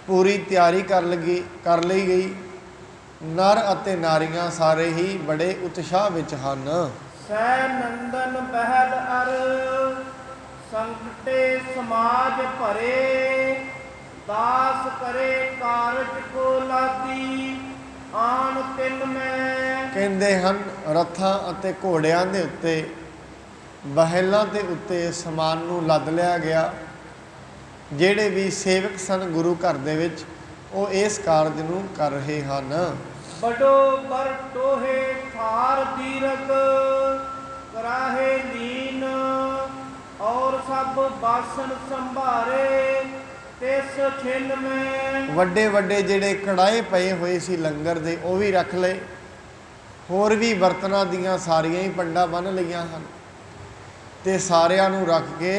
पूरी तैयारी कर ली गई। नर अते नारियां सारे ही बड़े उत्साह विच हन। सै नंदन बहल अर संकटे समाज भरे, दास करे कारज को लादी आन तिन में। ਕਹਿੰਦੇ ਹਨ ਰੱਥਾਂ ਅਤੇ ਘੋੜਿਆਂ ਦੇ ਉੱਤੇ, ਬਹਿਲਾਂ ਦੇ ਉੱਤੇ ਸਮਾਨ ਨੂੰ ਲੱਦ ਲਿਆ ਗਿਆ। ਜਿਹੜੇ ਵੀ ਸੇਵਕ ਸਨ ਗੁਰੂ ਘਰ ਦੇ ਵਿੱਚ, ਉਹ ਇਸ ਕਾਰਜ ਨੂੰ ਕਰ ਰਹੇ ਹਨ। बड़ो बर टोहे थार दीरग कराहे लीन, और सब बासन संभारे तिस छिन में। ਵੱਡੇ ਵੱਡੇ ਜਿਹੜੇ ਕੜਾਏ ਪਏ ਹੋਏ ਸੀ ਲੰਗਰ ਦੇ, ਉਹ ਵੀ ਰੱਖ ਲਏ। ਹੋਰ ਵੀ ਬਰਤਨਾਂ ਦੀਆਂ ਸਾਰੀਆਂ ਹੀ ਪੰਡਾਂ ਬੰਨ੍ਹ ਲਈਆਂ ਹਨ ਅਤੇ ਸਾਰਿਆਂ ਨੂੰ ਰੱਖ ਕੇ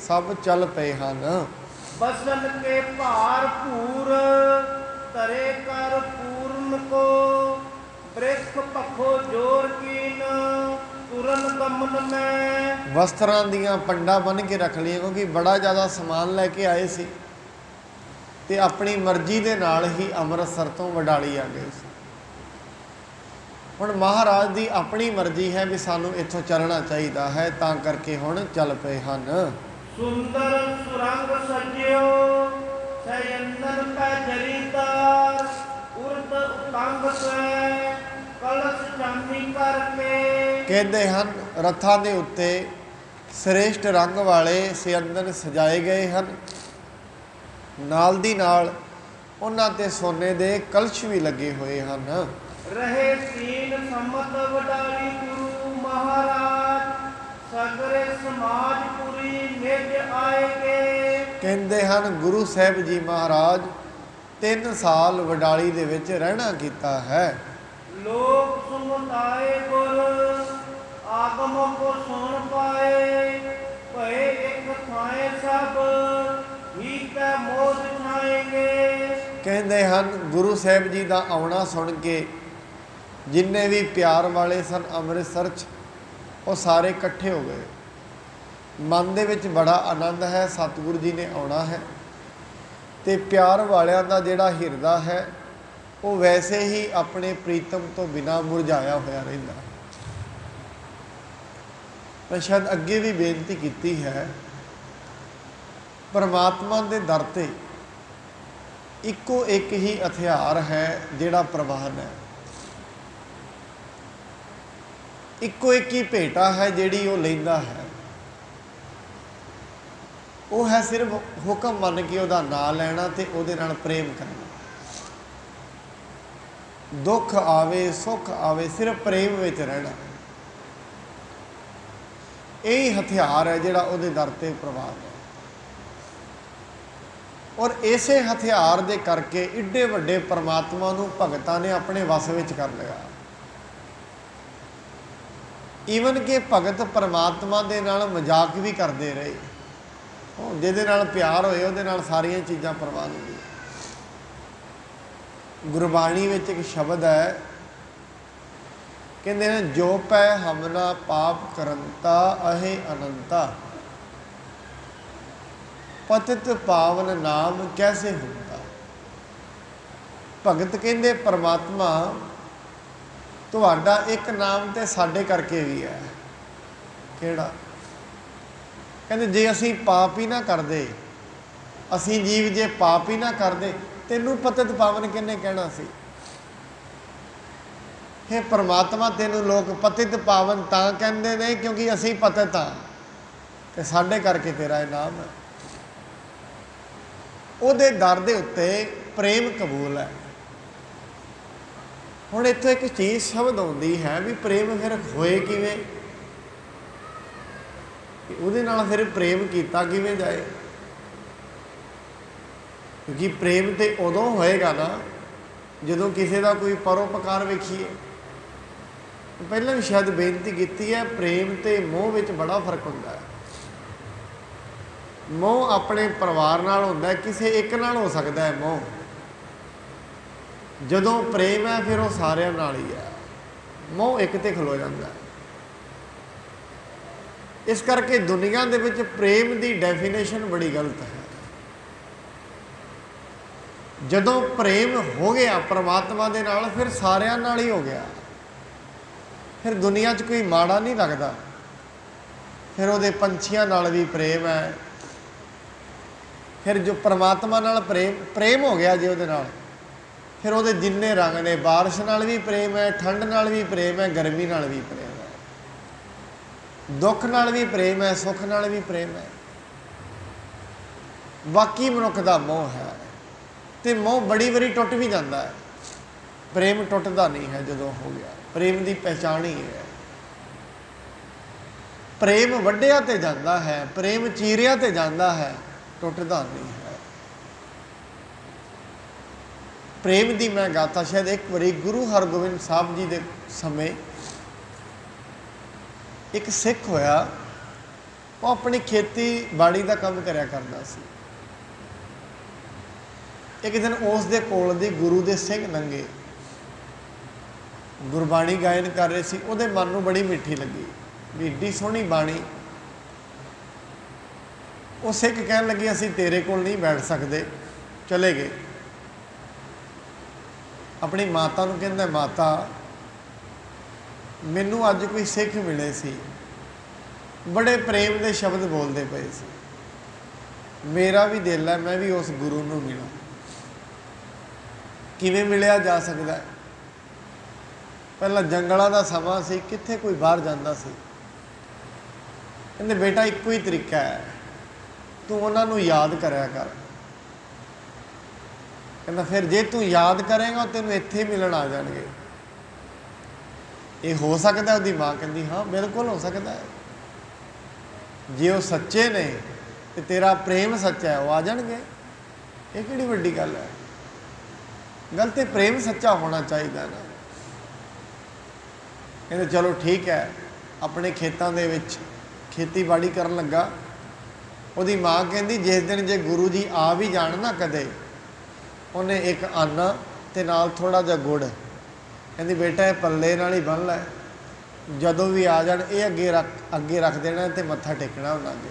ਸਭ ਚੱਲ ਪਏ ਹਨ। बसन के भार भूर तरे कर पूर्ण को, बृख पखो जोर कीन तुरन गमन में। ਵਸਤਰਾਂ ਦੀਆਂ ਪੰਡਾਂ ਬੰਨ੍ਹ ਕੇ ਰੱਖ ਲਈਆਂ, ਕਿਉਂਕਿ ਬੜਾ ਜ਼ਿਆਦਾ ਸਮਾਨ ਲੈ ਕੇ ਆਏ ਸੀ ਅਤੇ ਆਪਣੀ ਮਰਜ਼ੀ ਦੇ ਨਾਲ ਹੀ ਅੰਮ੍ਰਿਤਸਰ ਤੋਂ ਵਡਾਲੀ ਆ ਗਏ ਸੀ। ਹੁਣ ਮਹਾਰਾਜ ਦੀ ਆਪਣੀ ਮਰਜ਼ੀ ਹੈ ਵੀ ਸਾਨੂੰ ਇੱਥੋਂ ਚੱਲਣਾ ਚਾਹੀਦਾ ਹੈ, ਤਾਂ ਕਰਕੇ ਹੁਣ ਚੱਲ ਪਏ ਹਨ। सुंदर सुरंग सज्यो सयंदन पै जरीदार, उर्द उतंग स्वै कलश चांदी करके। ਕਹਿੰਦੇ ਹਨ ਰੱਥਾਂ ਦੇ ਉੱਤੇ ਸ੍ਰੇਸ਼ਟ ਰੰਗ ਵਾਲੇ ਸਿਅੰਦਨ ਸਜਾਏ ਗਏ ਹਨ। ਨਾਲ ਦੀ ਨਾਲ ਉਹਨਾਂ 'ਤੇ ਸੋਨੇ ਦੇ ਕਲਸ਼ ਵੀ ਲੱਗੇ ਹੋਏ ਹਨ। ਰਹੇ ਸੀਨ ਸੰਮਤ ਵਡਾਲੀ ਗੁਰੂ ਮਹਾਰਾਜ, ਸਗਰੇ ਸਮਾਜ ਪੁਰੀ ਨਿਜ ਆਏਗੇ। ਕਹਿੰਦੇ ਹਨ ਗੁਰੂ ਸਾਹਿਬ ਜੀ ਮਹਾਰਾਜ 3 ਸਾਲ ਵਡਾਲੀ ਦੇ ਵਿੱਚ ਰਹਿਣਾ ਕੀਤਾ ਹੈ। ਲੋਕ ਸੁਣਤਾਏ ਗੁਰ ਆਗਮ ਕੋ ਸੁਣ ਪਾਏ, ਭਏ ਇੱਕ ਥਾਏ ਸਭ ਹੀ ਕੈ ਮੋਦ ਛਾਏਗੇ। ਕਹਿੰਦੇ ਹਨ ਗੁਰੂ ਸਾਹਿਬ ਜੀ ਦਾ ਆਉਣਾ ਸੁਣ ਕੇ ਜਿੰਨੇ ਵੀ ਪਿਆਰ ਵਾਲੇ ਸਨ ਅੰਮ੍ਰਿਤਸਰ 'ਚ, ਉਹ ਸਾਰੇ ਇਕੱਠੇ ਹੋ ਗਏ। ਮਨ ਦੇ ਵਿੱਚ ਬੜਾ ਆਨੰਦ ਹੈ, ਸਤਿਗੁਰੂ ਜੀ ਨੇ ਆਉਣਾ ਹੈ, ਅਤੇ ਪਿਆਰ ਵਾਲਿਆਂ ਦਾ ਜਿਹੜਾ ਹਿਰਦਾ ਹੈ ਉਹ ਵੈਸੇ ਹੀ ਆਪਣੇ ਪ੍ਰੀਤਮ ਤੋਂ ਬਿਨਾਂ ਮੁਰਝਾਇਆ ਹੋਇਆ ਰਹਿੰਦਾ। ਮੈਂ ਸ਼ਾਇਦ ਅੱਗੇ ਵੀ ਬੇਨਤੀ ਕੀਤੀ ਹੈ, ਪਰਮਾਤਮਾ ਦੇ ਦਰ 'ਤੇ ਇੱਕੋ ਇੱਕ ਹੀ ਹਥਿਆਰ ਹੈ ਜਿਹੜਾ ਪ੍ਰਵਾਨ ਹੈ। ਇੱਕੋ ਇੱਕ ਹੀ ਭੇਟਾ ਹੈ ਜਿਹੜੀ ਉਹ ਲੈਂਦਾ ਹੈ, ਉਹ ਹੈ ਸਿਰਫ ਹੁਕਮ ਮੰਨ ਕੇ ਉਹਦਾ ਨਾਂ ਲੈਣਾ ਅਤੇ ਉਹਦੇ ਨਾਲ ਪ੍ਰੇਮ ਕਰਨਾ। ਦੁੱਖ ਆਵੇ ਸੁੱਖ ਆਵੇ, ਸਿਰਫ ਪ੍ਰੇਮ ਵਿੱਚ ਰਹਿਣਾ। ਇਹੀ ਹਥਿਆਰ ਹੈ ਜਿਹੜਾ ਉਹਦੇ ਦਰ 'ਤੇ ਪ੍ਰਵਾਨ ਹੈ। ਔਰ ਇਸੇ ਹਥਿਆਰ ਦੇ ਕਰਕੇ ਏਡੇ ਵੱਡੇ ਪਰਮਾਤਮਾ ਨੂੰ ਭਗਤਾਂ ਨੇ ਆਪਣੇ ਵੱਸ ਵਿੱਚ ਕਰ ਲਿਆ। ਈਵਨ ਕਿ ਭਗਤ ਪਰਮਾਤਮਾ ਦੇ ਨਾਲ ਮਜ਼ਾਕ ਵੀ ਕਰਦੇ ਰਹੇ। ਜਿਹਦੇ ਨਾਲ ਪਿਆਰ ਹੋਏ ਉਹਦੇ ਨਾਲ ਸਾਰੀਆਂ ਚੀਜ਼ਾਂ ਪ੍ਰਵਾਨ ਹੁੰਦੀਆਂ। ਗੁਰਬਾਣੀ ਵਿੱਚ ਇੱਕ ਸ਼ਬਦ ਹੈ, ਕਹਿੰਦੇ ਨੇ ਜੋ ਪੈ ਹਮਨਾ ਪਾਪ ਕਰੰਤਾ ਅਹੇ ਅਨੰਤਾ, ਪਤਿਤ ਪਾਵਨ ਨਾਮ ਕੈਸੇ ਹੁੰਦਾ। ਭਗਤ ਕਹਿੰਦੇ ਪਰਮਾਤਮਾ ਤੁਹਾਡਾ ਇੱਕ ਨਾਮ ਤੇ ਸਾਡੇ ਕਰਕੇ ਵੀ ਹੈ। ਕਿਹੜਾ? ਕਹਿੰਦੇ ਜੇ ਅਸੀਂ ਪਾਪ ਹੀ ਨਾ ਕਰਦੇ, ਅਸੀਂ ਜੀਵ ਜੇ ਪਾਪ ਹੀ ਨਾ ਕਰਦੇ, ਤੈਨੂੰ ਪਤਿਤ ਪਾਵਨ ਕਿਹਨੇ ਕਹਿਣਾ ਸੀ। ਹੇ ਪਰਮਾਤਮਾ, ਤੈਨੂੰ ਲੋਕ ਪਤਿਤ ਪਾਵਨ ਤਾਂ ਕਹਿੰਦੇ ਨੇ ਕਿਉਂਕਿ ਅਸੀਂ ਪਤਿਤ ਹਾਂ, ਅਤੇ ਸਾਡੇ ਕਰਕੇ ਤੇਰਾ ਇਹ ਨਾਮ ਹੈ। ਉਹਦੇ ਦਰ ਦੇ ਉੱਤੇ ਪ੍ਰੇਮ ਕਬੂਲ ਹੈ। ਹੁਣ ਇੱਥੇ ਇੱਕ ਚੀਜ਼ ਸ਼ਬਦ ਆਉਂਦੀ ਹੈ ਵੀ ਪ੍ਰੇਮ ਫਿਰ ਹੋਏ ਕਿਵੇਂ, ਉਹਦੇ ਨਾਲ ਫਿਰ ਪ੍ਰੇਮ ਕੀਤਾ ਕਿਵੇਂ ਜਾਏ। ਕਿਉਂਕਿ ਪ੍ਰੇਮ ਤਾਂ ਉਦੋਂ ਹੋਏਗਾ ਨਾ ਜਦੋਂ ਕਿਸੇ ਦਾ ਕੋਈ ਪਰਉਪਕਾਰ ਵੇਖੀਏ। ਪਹਿਲਾਂ ਵੀ ਸ਼ਾਇਦ ਬੇਨਤੀ ਕੀਤੀ ਹੈ, ਪ੍ਰੇਮ ਅਤੇ ਮੋਹ ਵਿੱਚ ਬੜਾ ਫਰਕ ਹੁੰਦਾ ਹੈ। ਮੋਹ ਆਪਣੇ ਪਰਿਵਾਰ ਨਾਲ ਹੁੰਦਾ, ਕਿਸੇ ਇੱਕ ਨਾਲ ਹੋ ਸਕਦਾ ਹੈ ਮੋਹ। ਜਦੋਂ ਪ੍ਰੇਮ ਹੈ ਫਿਰ ਉਹ ਸਾਰਿਆਂ ਨਾਲ ਹੀ ਹੈ। ਮੋਹ ਇੱਕ 'ਤੇ ਖਲੋ ਜਾਂਦਾ। ਇਸ ਕਰਕੇ ਦੁਨੀਆ ਦੇ ਵਿੱਚ ਪ੍ਰੇਮ ਦੀ ਡੈਫੀਨੇਸ਼ਨ ਬੜੀ ਗਲਤ ਹੈ। ਜਦੋਂ ਪ੍ਰੇਮ ਹੋ ਗਿਆ ਪਰਮਾਤਮਾ ਦੇ ਨਾਲ, ਫਿਰ ਸਾਰਿਆਂ ਨਾਲ ਹੀ ਹੋ ਗਿਆ। ਫਿਰ ਦੁਨੀਆ 'ਚ ਕੋਈ ਮਾੜਾ ਨਹੀਂ ਲੱਗਦਾ। ਫਿਰ ਉਹਦੇ ਪੰਛੀਆਂ ਨਾਲ ਵੀ ਪ੍ਰੇਮ ਹੈ। ਫਿਰ ਜੋ ਪਰਮਾਤਮਾ ਨਾਲ ਪ੍ਰੇਮ ਹੋ ਗਿਆ ਜੇ ਉਹਦੇ ਨਾਲ, ਫਿਰ ਉਹਦੇ ਜਿੰਨੇ ਰੰਗ ਨੇ, ਬਾਰਿਸ਼ ਨਾਲ ਵੀ ਪ੍ਰੇਮ ਹੈ, ਠੰਡ ਨਾਲ ਵੀ ਪ੍ਰੇਮ ਹੈ, ਗਰਮੀ ਨਾਲ ਵੀ ਪ੍ਰੇਮ ਹੈ, ਦੁੱਖ ਨਾਲ ਵੀ ਪ੍ਰੇਮ ਹੈ, ਸੁੱਖ ਨਾਲ ਵੀ ਪ੍ਰੇਮ ਹੈ। ਬਾਕੀ ਮਨੁੱਖ ਦਾ ਮੋਹ ਹੈ, ਤੇ ਮੋਹ ਬੜੀ ਵਾਰੀ ਟੁੱਟ ਵੀ ਜਾਂਦਾ ਹੈ। ਪ੍ਰੇਮ ਟੁੱਟਦਾ ਨਹੀਂ ਹੈ। ਜਦੋਂ ਹੋ ਗਿਆ, ਪ੍ਰੇਮ ਦੀ ਪਹਿਚਾਣ ਹੀ ਹੈ। ਪ੍ਰੇਮ ਵੱਢਿਆ ਤੇ ਜਾਂਦਾ ਹੈ, ਪ੍ਰੇਮ ਚੀਰਿਆ ਤੇ ਜਾਂਦਾ ਹੈ, ਟੁੱਟਦਾ ਨਹੀਂ ਹੈ। ਪ੍ਰੇਮ ਦੀ ਮੈਂ ਗਾਥਾ ਸ਼ਾਇਦ ਇੱਕ ਵਾਰੀ ਗੁਰੂ ਹਰਗੋਬਿੰਦ ਸਾਹਿਬ ਜੀ ਦੇ ਸਮੇਂ ਇੱਕ ਸਿੱਖ ਹੋਇਆ, ਉਹ ਆਪਣੀ ਖੇਤੀਬਾੜੀ ਦਾ ਕੰਮ ਕਰਿਆ ਕਰਦਾ ਸੀ। ਇੱਕ ਦਿਨ ਉਸ ਦੇ ਕੋਲ ਦੀ ਗੁਰੂ ਦੇ ਸਿੰਘ ਲੰਘੇ, ਗੁਰਬਾਣੀ ਗਾਇਨ ਕਰ ਰਹੇ ਸੀ। ਉਹਦੇ ਮਨ ਨੂੰ ਬੜੀ ਮਿੱਠੀ ਲੱਗੀ ਵੀ ਏਡੀ ਸੋਹਣੀ ਬਾਣੀ। ਉਹ ਸਿੱਖ ਕਹਿਣ ਲੱਗੇ ਅਸੀਂ ਤੇਰੇ ਕੋਲ ਨਹੀਂ ਬੈਠ ਸਕਦੇ, ਚਲੇ ਗਏ। ਆਪਣੀ ਮਾਤਾ ਨੂੰ ਕਹਿੰਦਾ, ਮਾਤਾ ਮੈਨੂੰ ਅੱਜ ਕੋਈ ਸਿੱਖ ਮਿਲੇ ਸੀ, ਬੜੇ ਪ੍ਰੇਮ ਦੇ ਸ਼ਬਦ ਬੋਲਦੇ ਪਏ ਸੀ। ਮੇਰਾ ਵੀ ਦਿਲ ਹੈ ਮੈਂ ਵੀ ਉਸ ਗੁਰੂ ਨੂੰ ਮਿਲਾਂ। ਕਿਵੇਂ ਮਿਲਿਆ ਜਾ ਸਕਦਾ? ਪਹਿਲਾਂ ਜੰਗਲਾਂ ਦਾ ਸਮਾਂ ਸੀ, ਕਿੱਥੇ ਕੋਈ ਬਾਹਰ ਜਾਂਦਾ ਸੀ। ਕਹਿੰਦੇ ਬੇਟਾ ਇੱਕੋ ਹੀ ਤਰੀਕਾ ਹੈ, ਤੂੰ ਉਹਨਾਂ ਨੂੰ ਯਾਦ ਕਰਿਆ ਕਰ। ਕਹਿੰਦਾ ਫਿਰ ਜੇ ਤੂੰ ਯਾਦ ਕਰੇਗਾ ਉਹ ਤੈਨੂੰ ਇੱਥੇ ਮਿਲਣ ਆ ਜਾਣਗੇ। ਇਹ ਹੋ ਸਕਦਾ? ਉਹਦੀ ਮਾਂ ਕਹਿੰਦੀ ਹਾਂ ਬਿਲਕੁਲ ਹੋ ਸਕਦਾ ਹੈ। ਜੇ ਉਹ ਸੱਚੇ ਨੇ ਤੇ ਤੇਰਾ ਪ੍ਰੇਮ ਸੱਚਾ ਹੈ, ਉਹ ਆ ਜਾਣਗੇ। ਇਹ ਕਿਹੜੀ ਵੱਡੀ ਗੱਲ ਹੈ? ਗੱਲ ਤੇ ਪ੍ਰੇਮ ਸੱਚਾ ਹੋਣਾ ਚਾਹੀਦਾ ਨਾ। ਕਹਿੰਦੇ ਚਲੋ ਠੀਕ ਹੈ। ਆਪਣੇ ਖੇਤਾਂ ਦੇ ਵਿੱਚ ਖੇਤੀਬਾੜੀ ਕਰਨ ਲੱਗਾ। ਉਹਦੀ ਮਾਂ ਕਹਿੰਦੀ ਜਿਸ ਦਿਨ ਜੇ ਗੁਰੂ ਜੀ ਆ ਵੀ ਜਾਣ ਨਾ ਕਦੇ, ਉਹਨੇ ਇੱਕ ਆਨਾ ਤੇ ਨਾਲ ਥੋੜ੍ਹਾ ਜਿਹਾ ਗੁੜ, ਕਹਿੰਦੀ ਬੇਟਾ ਇਹ ਪੱਲੇ ਨਾਲ ਹੀ ਬੰਨ੍ਹ ਲੈ, ਜਦੋਂ ਵੀ ਆ ਜਾਣ ਇਹ ਅੱਗੇ ਰੱਖ ਦੇਣਾ ਤੇ ਮੱਥਾ ਟੇਕਣਾ ਉਹਨਾਂ ਅੱਗੇ।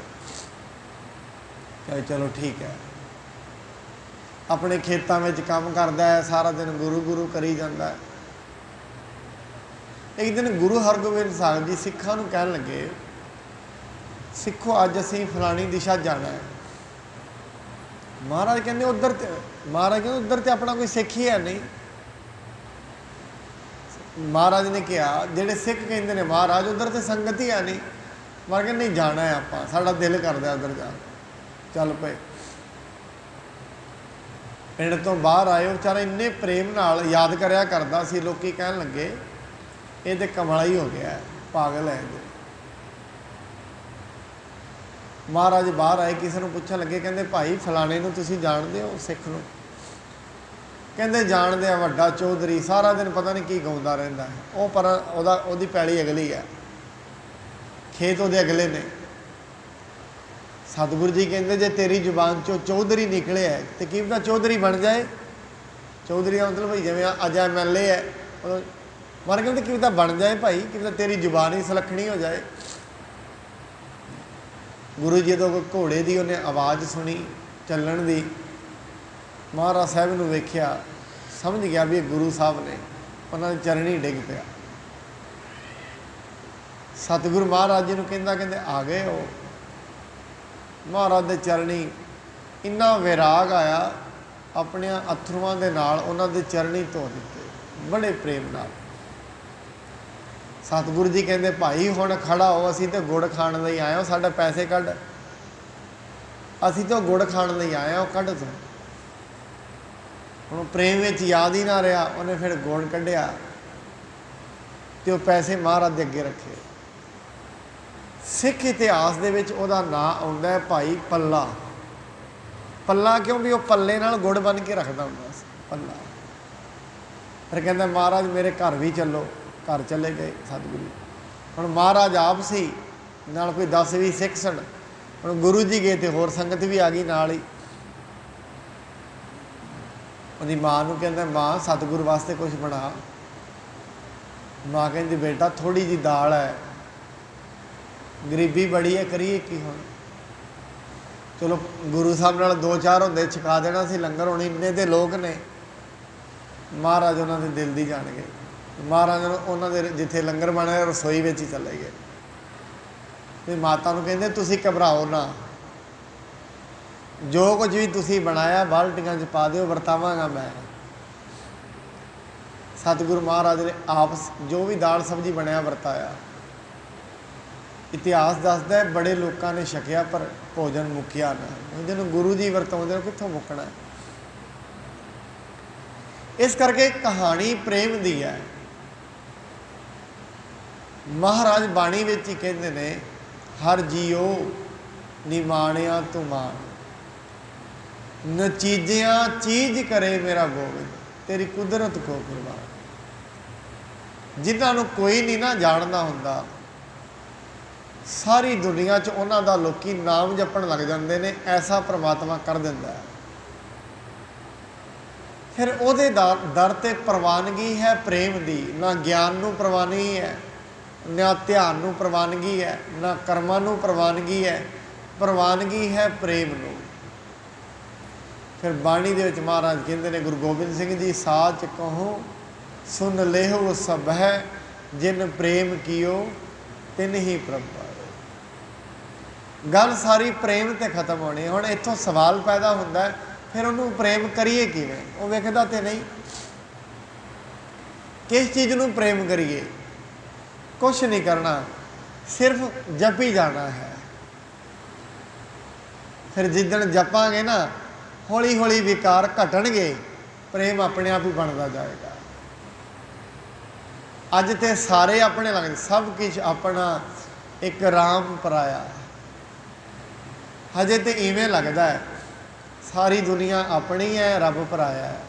ਚਲੋ ਠੀਕ ਹੈ। ਆਪਣੇ ਖੇਤਾਂ ਵਿੱਚ ਕੰਮ ਕਰਦਾ ਹੈ, ਸਾਰਾ ਦਿਨ ਗੁਰੂ ਗੁਰੂ ਕਰੀ ਜਾਂਦਾ ਹੈ। ਇੱਕ ਦਿਨ ਗੁਰੂ ਹਰਗੋਬਿੰਦ ਸਾਹਿਬ ਜੀ ਸਿੱਖਾਂ ਨੂੰ ਕਹਿਣ ਲੱਗੇ, ਸਿੱਖੋ ਅੱਜ ਅਸੀਂ ਫਲਾਣੀ ਦਿਸ਼ਾ ਜਾਣਾ ਹੈ। ਮਹਾਰਾਜ ਕਹਿੰਦੇ ਉੱਧਰ ਤੇ, ਮਹਾਰਾਜ ਕਹਿੰਦੇ ਉੱਧਰ ਤੇ ਆਪਣਾ ਕੋਈ ਸਿੱਖ ਹੀ ਹੈ ਨਹੀਂ। ਮਹਾਰਾਜ ਨੇ ਕਿਹਾ, ਜਿਹੜੇ ਸਿੱਖ ਕਹਿੰਦੇ ਨੇ ਮਹਾਰਾਜ ਉੱਧਰ ਤੇ ਸੰਗਤ ਹੀ ਹੈ ਨਹੀਂ। ਮਹਾਰਾਜ ਕਹਿੰਦੇ ਨਹੀਂ ਜਾਣਾ ਹੈ ਆਪਾਂ, ਸਾਡਾ ਦਿਲ ਕਰਦਾ ਉੱਧਰ ਜਾ। ਚੱਲ ਪਏ। ਪਿੰਡ ਤੋਂ ਬਾਹਰ ਆਏ। ਉਹ ਵਿਚਾਰਾ ਇੰਨੇ ਪ੍ਰੇਮ ਨਾਲ ਯਾਦ ਕਰਿਆ ਕਰਦਾ ਸੀ। ਲੋਕੀ ਕਹਿਣ ਲੱਗੇ ਇਹ ਤੇ ਕਮਲਾ ਹੀ ਹੋ ਗਿਆ, ਪਾਗਲ ਹੈ। ਮਹਾਰਾਜ ਬਾਹਰ ਆਏ, ਕਿਸੇ ਨੂੰ ਪੁੱਛਣ ਲੱਗੇ, ਕਹਿੰਦੇ ਭਾਈ ਫਲਾਣੇ ਨੂੰ ਤੁਸੀਂ ਜਾਣਦੇ ਹੋ? ਸਿੱਖ ਨੂੰ। ਕਹਿੰਦੇ ਜਾਣਦੇ ਆ, ਵੱਡਾ ਚੌਧਰੀ, ਸਾਰਾ ਦਿਨ ਪਤਾ ਨਹੀਂ ਕੀ ਗਾਉਂਦਾ ਰਹਿੰਦਾ ਹੈ। ਉਹ ਪਰ ਉਹਦੀ ਪੈਲੀ ਅਗਲੀ ਹੈ, ਖੇਤ ਉਹਦੇ ਅਗਲੇ ਨੇ। ਸਤਿਗੁਰੂ ਜੀ ਕਹਿੰਦੇ ਜੇ ਤੇਰੀ ਜ਼ੁਬਾਨ 'ਚੋਂ ਚੌਧਰੀ ਨਿਕਲਿਆ ਤੇ ਕੀ ਪਤਾ ਚੌਧਰੀ ਬਣ ਜਾਏ। ਚੌਧਰੀ ਦਾ ਮਤਲਬ ਭਾਈ ਜਿਵੇਂ ਅੱਜ MLA ਹੈ, ਮਰ ਕਹਿੰਦੇ ਕੀ ਪਤਾ ਬਣ ਜਾਏ ਭਾਈ, ਕੀ ਪਤਾ ਤੇਰੀ ਜ਼ੁਬਾਨ ਹੀ ਸੁਲੱਖਣੀ ਹੋ ਜਾਏ। ਗੁਰੂ ਜੀ ਜਦੋਂ ਘੋੜੇ ਦੀ ਉਹਨੇ ਆਵਾਜ਼ ਸੁਣੀ ਚੱਲਣ ਦੀ, ਮਹਾਰਾਜ ਸਾਹਿਬ ਨੂੰ ਵੇਖਿਆ, ਸਮਝ ਗਿਆ ਵੀ ਇਹ ਗੁਰੂ ਸਾਹਿਬ ਨੇ। ਉਹਨਾਂ ਦੇ ਚਰਨੀ ਡਿੱਗ ਪਿਆ। ਸਤਿਗੁਰੂ ਮਹਾਰਾਜ ਜੀ ਨੂੰ ਕਹਿੰਦੇ ਆ ਗਏ ਹੋ? ਮਹਾਰਾਜ ਦੇ ਚਰਨੀ ਇੰਨਾ ਵਿਰਾਗ ਆਇਆ, ਆਪਣਿਆਂ ਅਥਰੂਆਂ ਦੇ ਨਾਲ ਉਹਨਾਂ ਦੇ ਚਰਨੀ ਧੋ ਦਿੱਤੇ ਬੜੇ ਪ੍ਰੇਮ ਨਾਲ। ਸਤਿਗੁਰੂ ਜੀ ਕਹਿੰਦੇ ਭਾਈ ਹੁਣ ਖੜਾ ਹੋ, ਅਸੀਂ ਤਾਂ ਗੁੜ ਖਾਣ ਲਈ ਆਏ ਹਾਂ, ਸਾਡੇ ਪੈਸੇ ਕੱਢ। ਅਸੀਂ ਤਾਂ ਗੁੜ ਖਾਣ ਲਈ ਆਏ ਹਾਂ, ਉਹ ਕੱਢ ਤੂੰ। ਹੁਣ ਪ੍ਰੇਮ ਵਿੱਚ ਯਾਦ ਹੀ ਨਾ ਰਿਹਾ, ਉਹਨੇ ਫਿਰ ਗੁੜ ਕੱਢਿਆ ਤੇ ਉਹ ਪੈਸੇ ਮਹਾਰਾਜ ਦੇ ਅੱਗੇ ਰੱਖੇ। ਸਿੱਖ ਇਤਿਹਾਸ ਦੇ ਵਿੱਚ ਉਹਦਾ ਨਾਂ ਆਉਂਦਾ ਹੈ ਭਾਈ ਪੱਲਾ। ਪੱਲਾ ਕਿਉਂ? ਵੀ ਉਹ ਪੱਲੇ ਨਾਲ ਗੁੜ ਬੰਨ੍ਹ ਕੇ ਰੱਖਦਾ ਹੁੰਦਾ ਸੀ, ਪੱਲਾ। ਫਿਰ ਕਹਿੰਦਾ ਮਹਾਰਾਜ ਮੇਰੇ ਘਰ ਵੀ ਚੱਲੋ। ਘਰ ਚਲੇ ਗਏ ਸਤਿਗੁਰੂ। ਹੁਣ ਮਹਾਰਾਜ ਆਪ ਸੀ, ਨਾਲ ਕੋਈ 10-20 ਸਿੱਖ ਸਨ। ਹੁਣ ਗੁਰੂ ਜੀ ਗਏ ਤੇ ਹੋਰ ਸੰਗਤ ਵੀ ਆ ਗਈ ਨਾਲ ਹੀ। ਉਹਦੀ ਮਾਂ ਨੂੰ ਕਹਿੰਦਾ ਮਾਂ ਸਤਿਗੁਰੂ ਵਾਸਤੇ ਕੁਛ ਬਣਾ। ਮਾਂ ਕਹਿੰਦੀ ਬੇਟਾ ਥੋੜ੍ਹੀ ਜਿਹੀ ਦਾਲ ਹੈ, ਗਰੀਬੀ ਬੜੀ ਹੈ, ਕਰੀਏ ਕੀ ਹੁਣ? ਚਲੋ ਗੁਰੂ ਸਾਹਿਬ ਨਾਲ 2-4 ਹੁੰਦੇ ਛਕਾ ਦੇਣਾ ਸੀ ਲੰਗਰ। ਹੁਣ ਇੰਨੇ ਦੇ ਲੋਕ ਨੇ, ਮਹਾਰਾਜ ਉਹਨਾਂ ਦੇ ਦਿਲ ਦੀ ਜਾਣ ਗਏ। ਮਹਾਰਾਜ ਉਹਨਾਂ ਦੇ ਜਿੱਥੇ ਲੰਗਰ ਬਣਿਆ ਰਸੋਈ ਵਿੱਚ ਹੀ ਚਲੇ ਗਏ ਤੇ ਮਾਤਾ ਨੂੰ ਕਹਿੰਦੇ ਤੁਸੀਂ ਘਬਰਾਓ ਨਾ, ਜੋ ਕੁਝ ਵੀ ਤੁਸੀਂ ਬਣਾਇਆ ਬਾਲਟੀਆਂ 'ਚ ਪਾ ਦਿਓ, ਵਰਤਾਵਾਂਗਾ ਮੈਂ। ਸਤਿਗੁਰੂ ਮਹਾਰਾਜ ਨੇ ਆਪ ਜੋ ਵੀ ਦਾਲ ਸਬਜ਼ੀ ਬਣਿਆ ਵਰਤਾਇਆ। ਇਤਿਹਾਸ ਦੱਸਦਾ ਬੜੇ ਲੋਕਾਂ ਨੇ ਛਕਿਆ ਪਰ ਭੋਜਨ ਮੁੱਕਿਆ ਨਾ। ਜਿਹਨੂੰ ਗੁਰੂ ਜੀ ਵਰਤਾਉਂਦੇ ਨੇ ਕਿੱਥੋਂ ਮੁੱਕਣਾ। ਇਸ ਕਰਕੇ ਕਹਾਣੀ ਪ੍ਰੇਮ ਦੀ ਹੈ। ਮਹਾਰਾਜ ਬਾਣੀ ਵਿੱਚ ਹੀ ਕਹਿੰਦੇ ਨੇ, ਹਰ ਜੀਓ ਨਿਮਾਣਿਆ ਤੂੰ ਮਾਣ, ਨਚੀਜਿਆਂ ਚੀਜ਼ ਕਰੇ ਮੇਰਾ ਗੋਬਿੰਦ, ਤੇਰੀ ਕੁਦਰਤ ਕੋ ਕੁਰਬਾਨ। ਜਿਨ੍ਹਾਂ ਨੂੰ ਕੋਈ ਨਹੀਂ ਨਾ ਜਾਣਦਾ ਹੁੰਦਾ, ਸਾਰੀ ਦੁਨੀਆ 'ਚ ਉਹਨਾਂ ਦਾ ਲੋਕੀ ਨਾਮ ਜਪਣ ਲੱਗ ਜਾਂਦੇ ਨੇ। ਐਸਾ ਪ੍ਰਮਾਤਮਾ ਕਰ ਦਿੰਦਾ ਹੈ। ਫਿਰ ਉਹਦੇ ਦਰ 'ਤੇ ਪ੍ਰਵਾਨਗੀ ਹੈ ਪ੍ਰੇਮ ਦੀ। ਨਾ ਗਿਆਨ ਨੂੰ ਪ੍ਰਵਾਨਗੀ ਹੈ, ਨਾ ਧਿਆਨ ਨੂੰ ਪ੍ਰਵਾਨਗੀ ਹੈ, ਨਾ ਕਰਮਾਂ ਨੂੰ ਪ੍ਰਵਾਨਗੀ ਹੈ। ਪ੍ਰਵਾਨਗੀ ਹੈ ਪ੍ਰੇਮ ਨੂੰ। ਫਿਰ ਬਾਣੀ ਦੇ ਵਿੱਚ ਮਹਾਰਾਜ ਕਹਿੰਦੇ ਨੇ, ਗੁਰੂ ਗੋਬਿੰਦ ਸਿੰਘ ਜੀ ਸਾਚ ਕਹੋ ਸੁਨ ਲੇਹੋ ਸਭ ਹੈ, ਜਿਨ ਪ੍ਰੇਮ ਕੀਓ ਤਿਨ ਹੀ ਪ੍ਰਭ ਪਾਏ। ਗੱਲ ਸਾਰੀ ਪ੍ਰੇਮ 'ਤੇ ਖਤਮ ਹੋਣੀ। ਹੁਣ ਇੱਥੋਂ ਸਵਾਲ ਪੈਦਾ ਹੁੰਦਾ, ਫਿਰ ਉਹਨੂੰ ਪ੍ਰੇਮ ਕਰੀਏ ਕਿਵੇਂ? ਉਹ ਵੇਖਦਾ ਤੇ ਨਹੀਂ। ਕਿਸ ਚੀਜ਼ ਨੂੰ ਪ੍ਰੇਮ ਕਰੀਏ? ਕੁਛ ਨਹੀਂ ਕਰਨਾ, ਸਿਰਫ ਜਪੀ ਜਾਣਾ ਹੈ। ਫਿਰ ਜਿੱਦਣ ਜਪਾਂਗੇ ਨਾ, ਹੌਲੀ ਹੌਲੀ ਵਿਕਾਰ ਘਟਣਗੇ, ਪ੍ਰੇਮ ਆਪਣੇ ਆਪ ਹੀ ਬਣਦਾ ਜਾਏਗਾ। ਅੱਜ ਤੇ ਸਾਰੇ ਆਪਣੇ ਲੱਗਦੇ, ਸਭ ਕੁਛ ਆਪਣਾ, ਇੱਕ ਰਾਮ ਪਰਾਇਆ। ਹਜੇ ਤੇ ਇਵੇਂ ਲੱਗਦਾ ਹੈ ਸਾਰੀ ਦੁਨੀਆ ਆਪਣੀ ਹੈ, ਰੱਬ ਪਰਾਇਆ ਹੈ।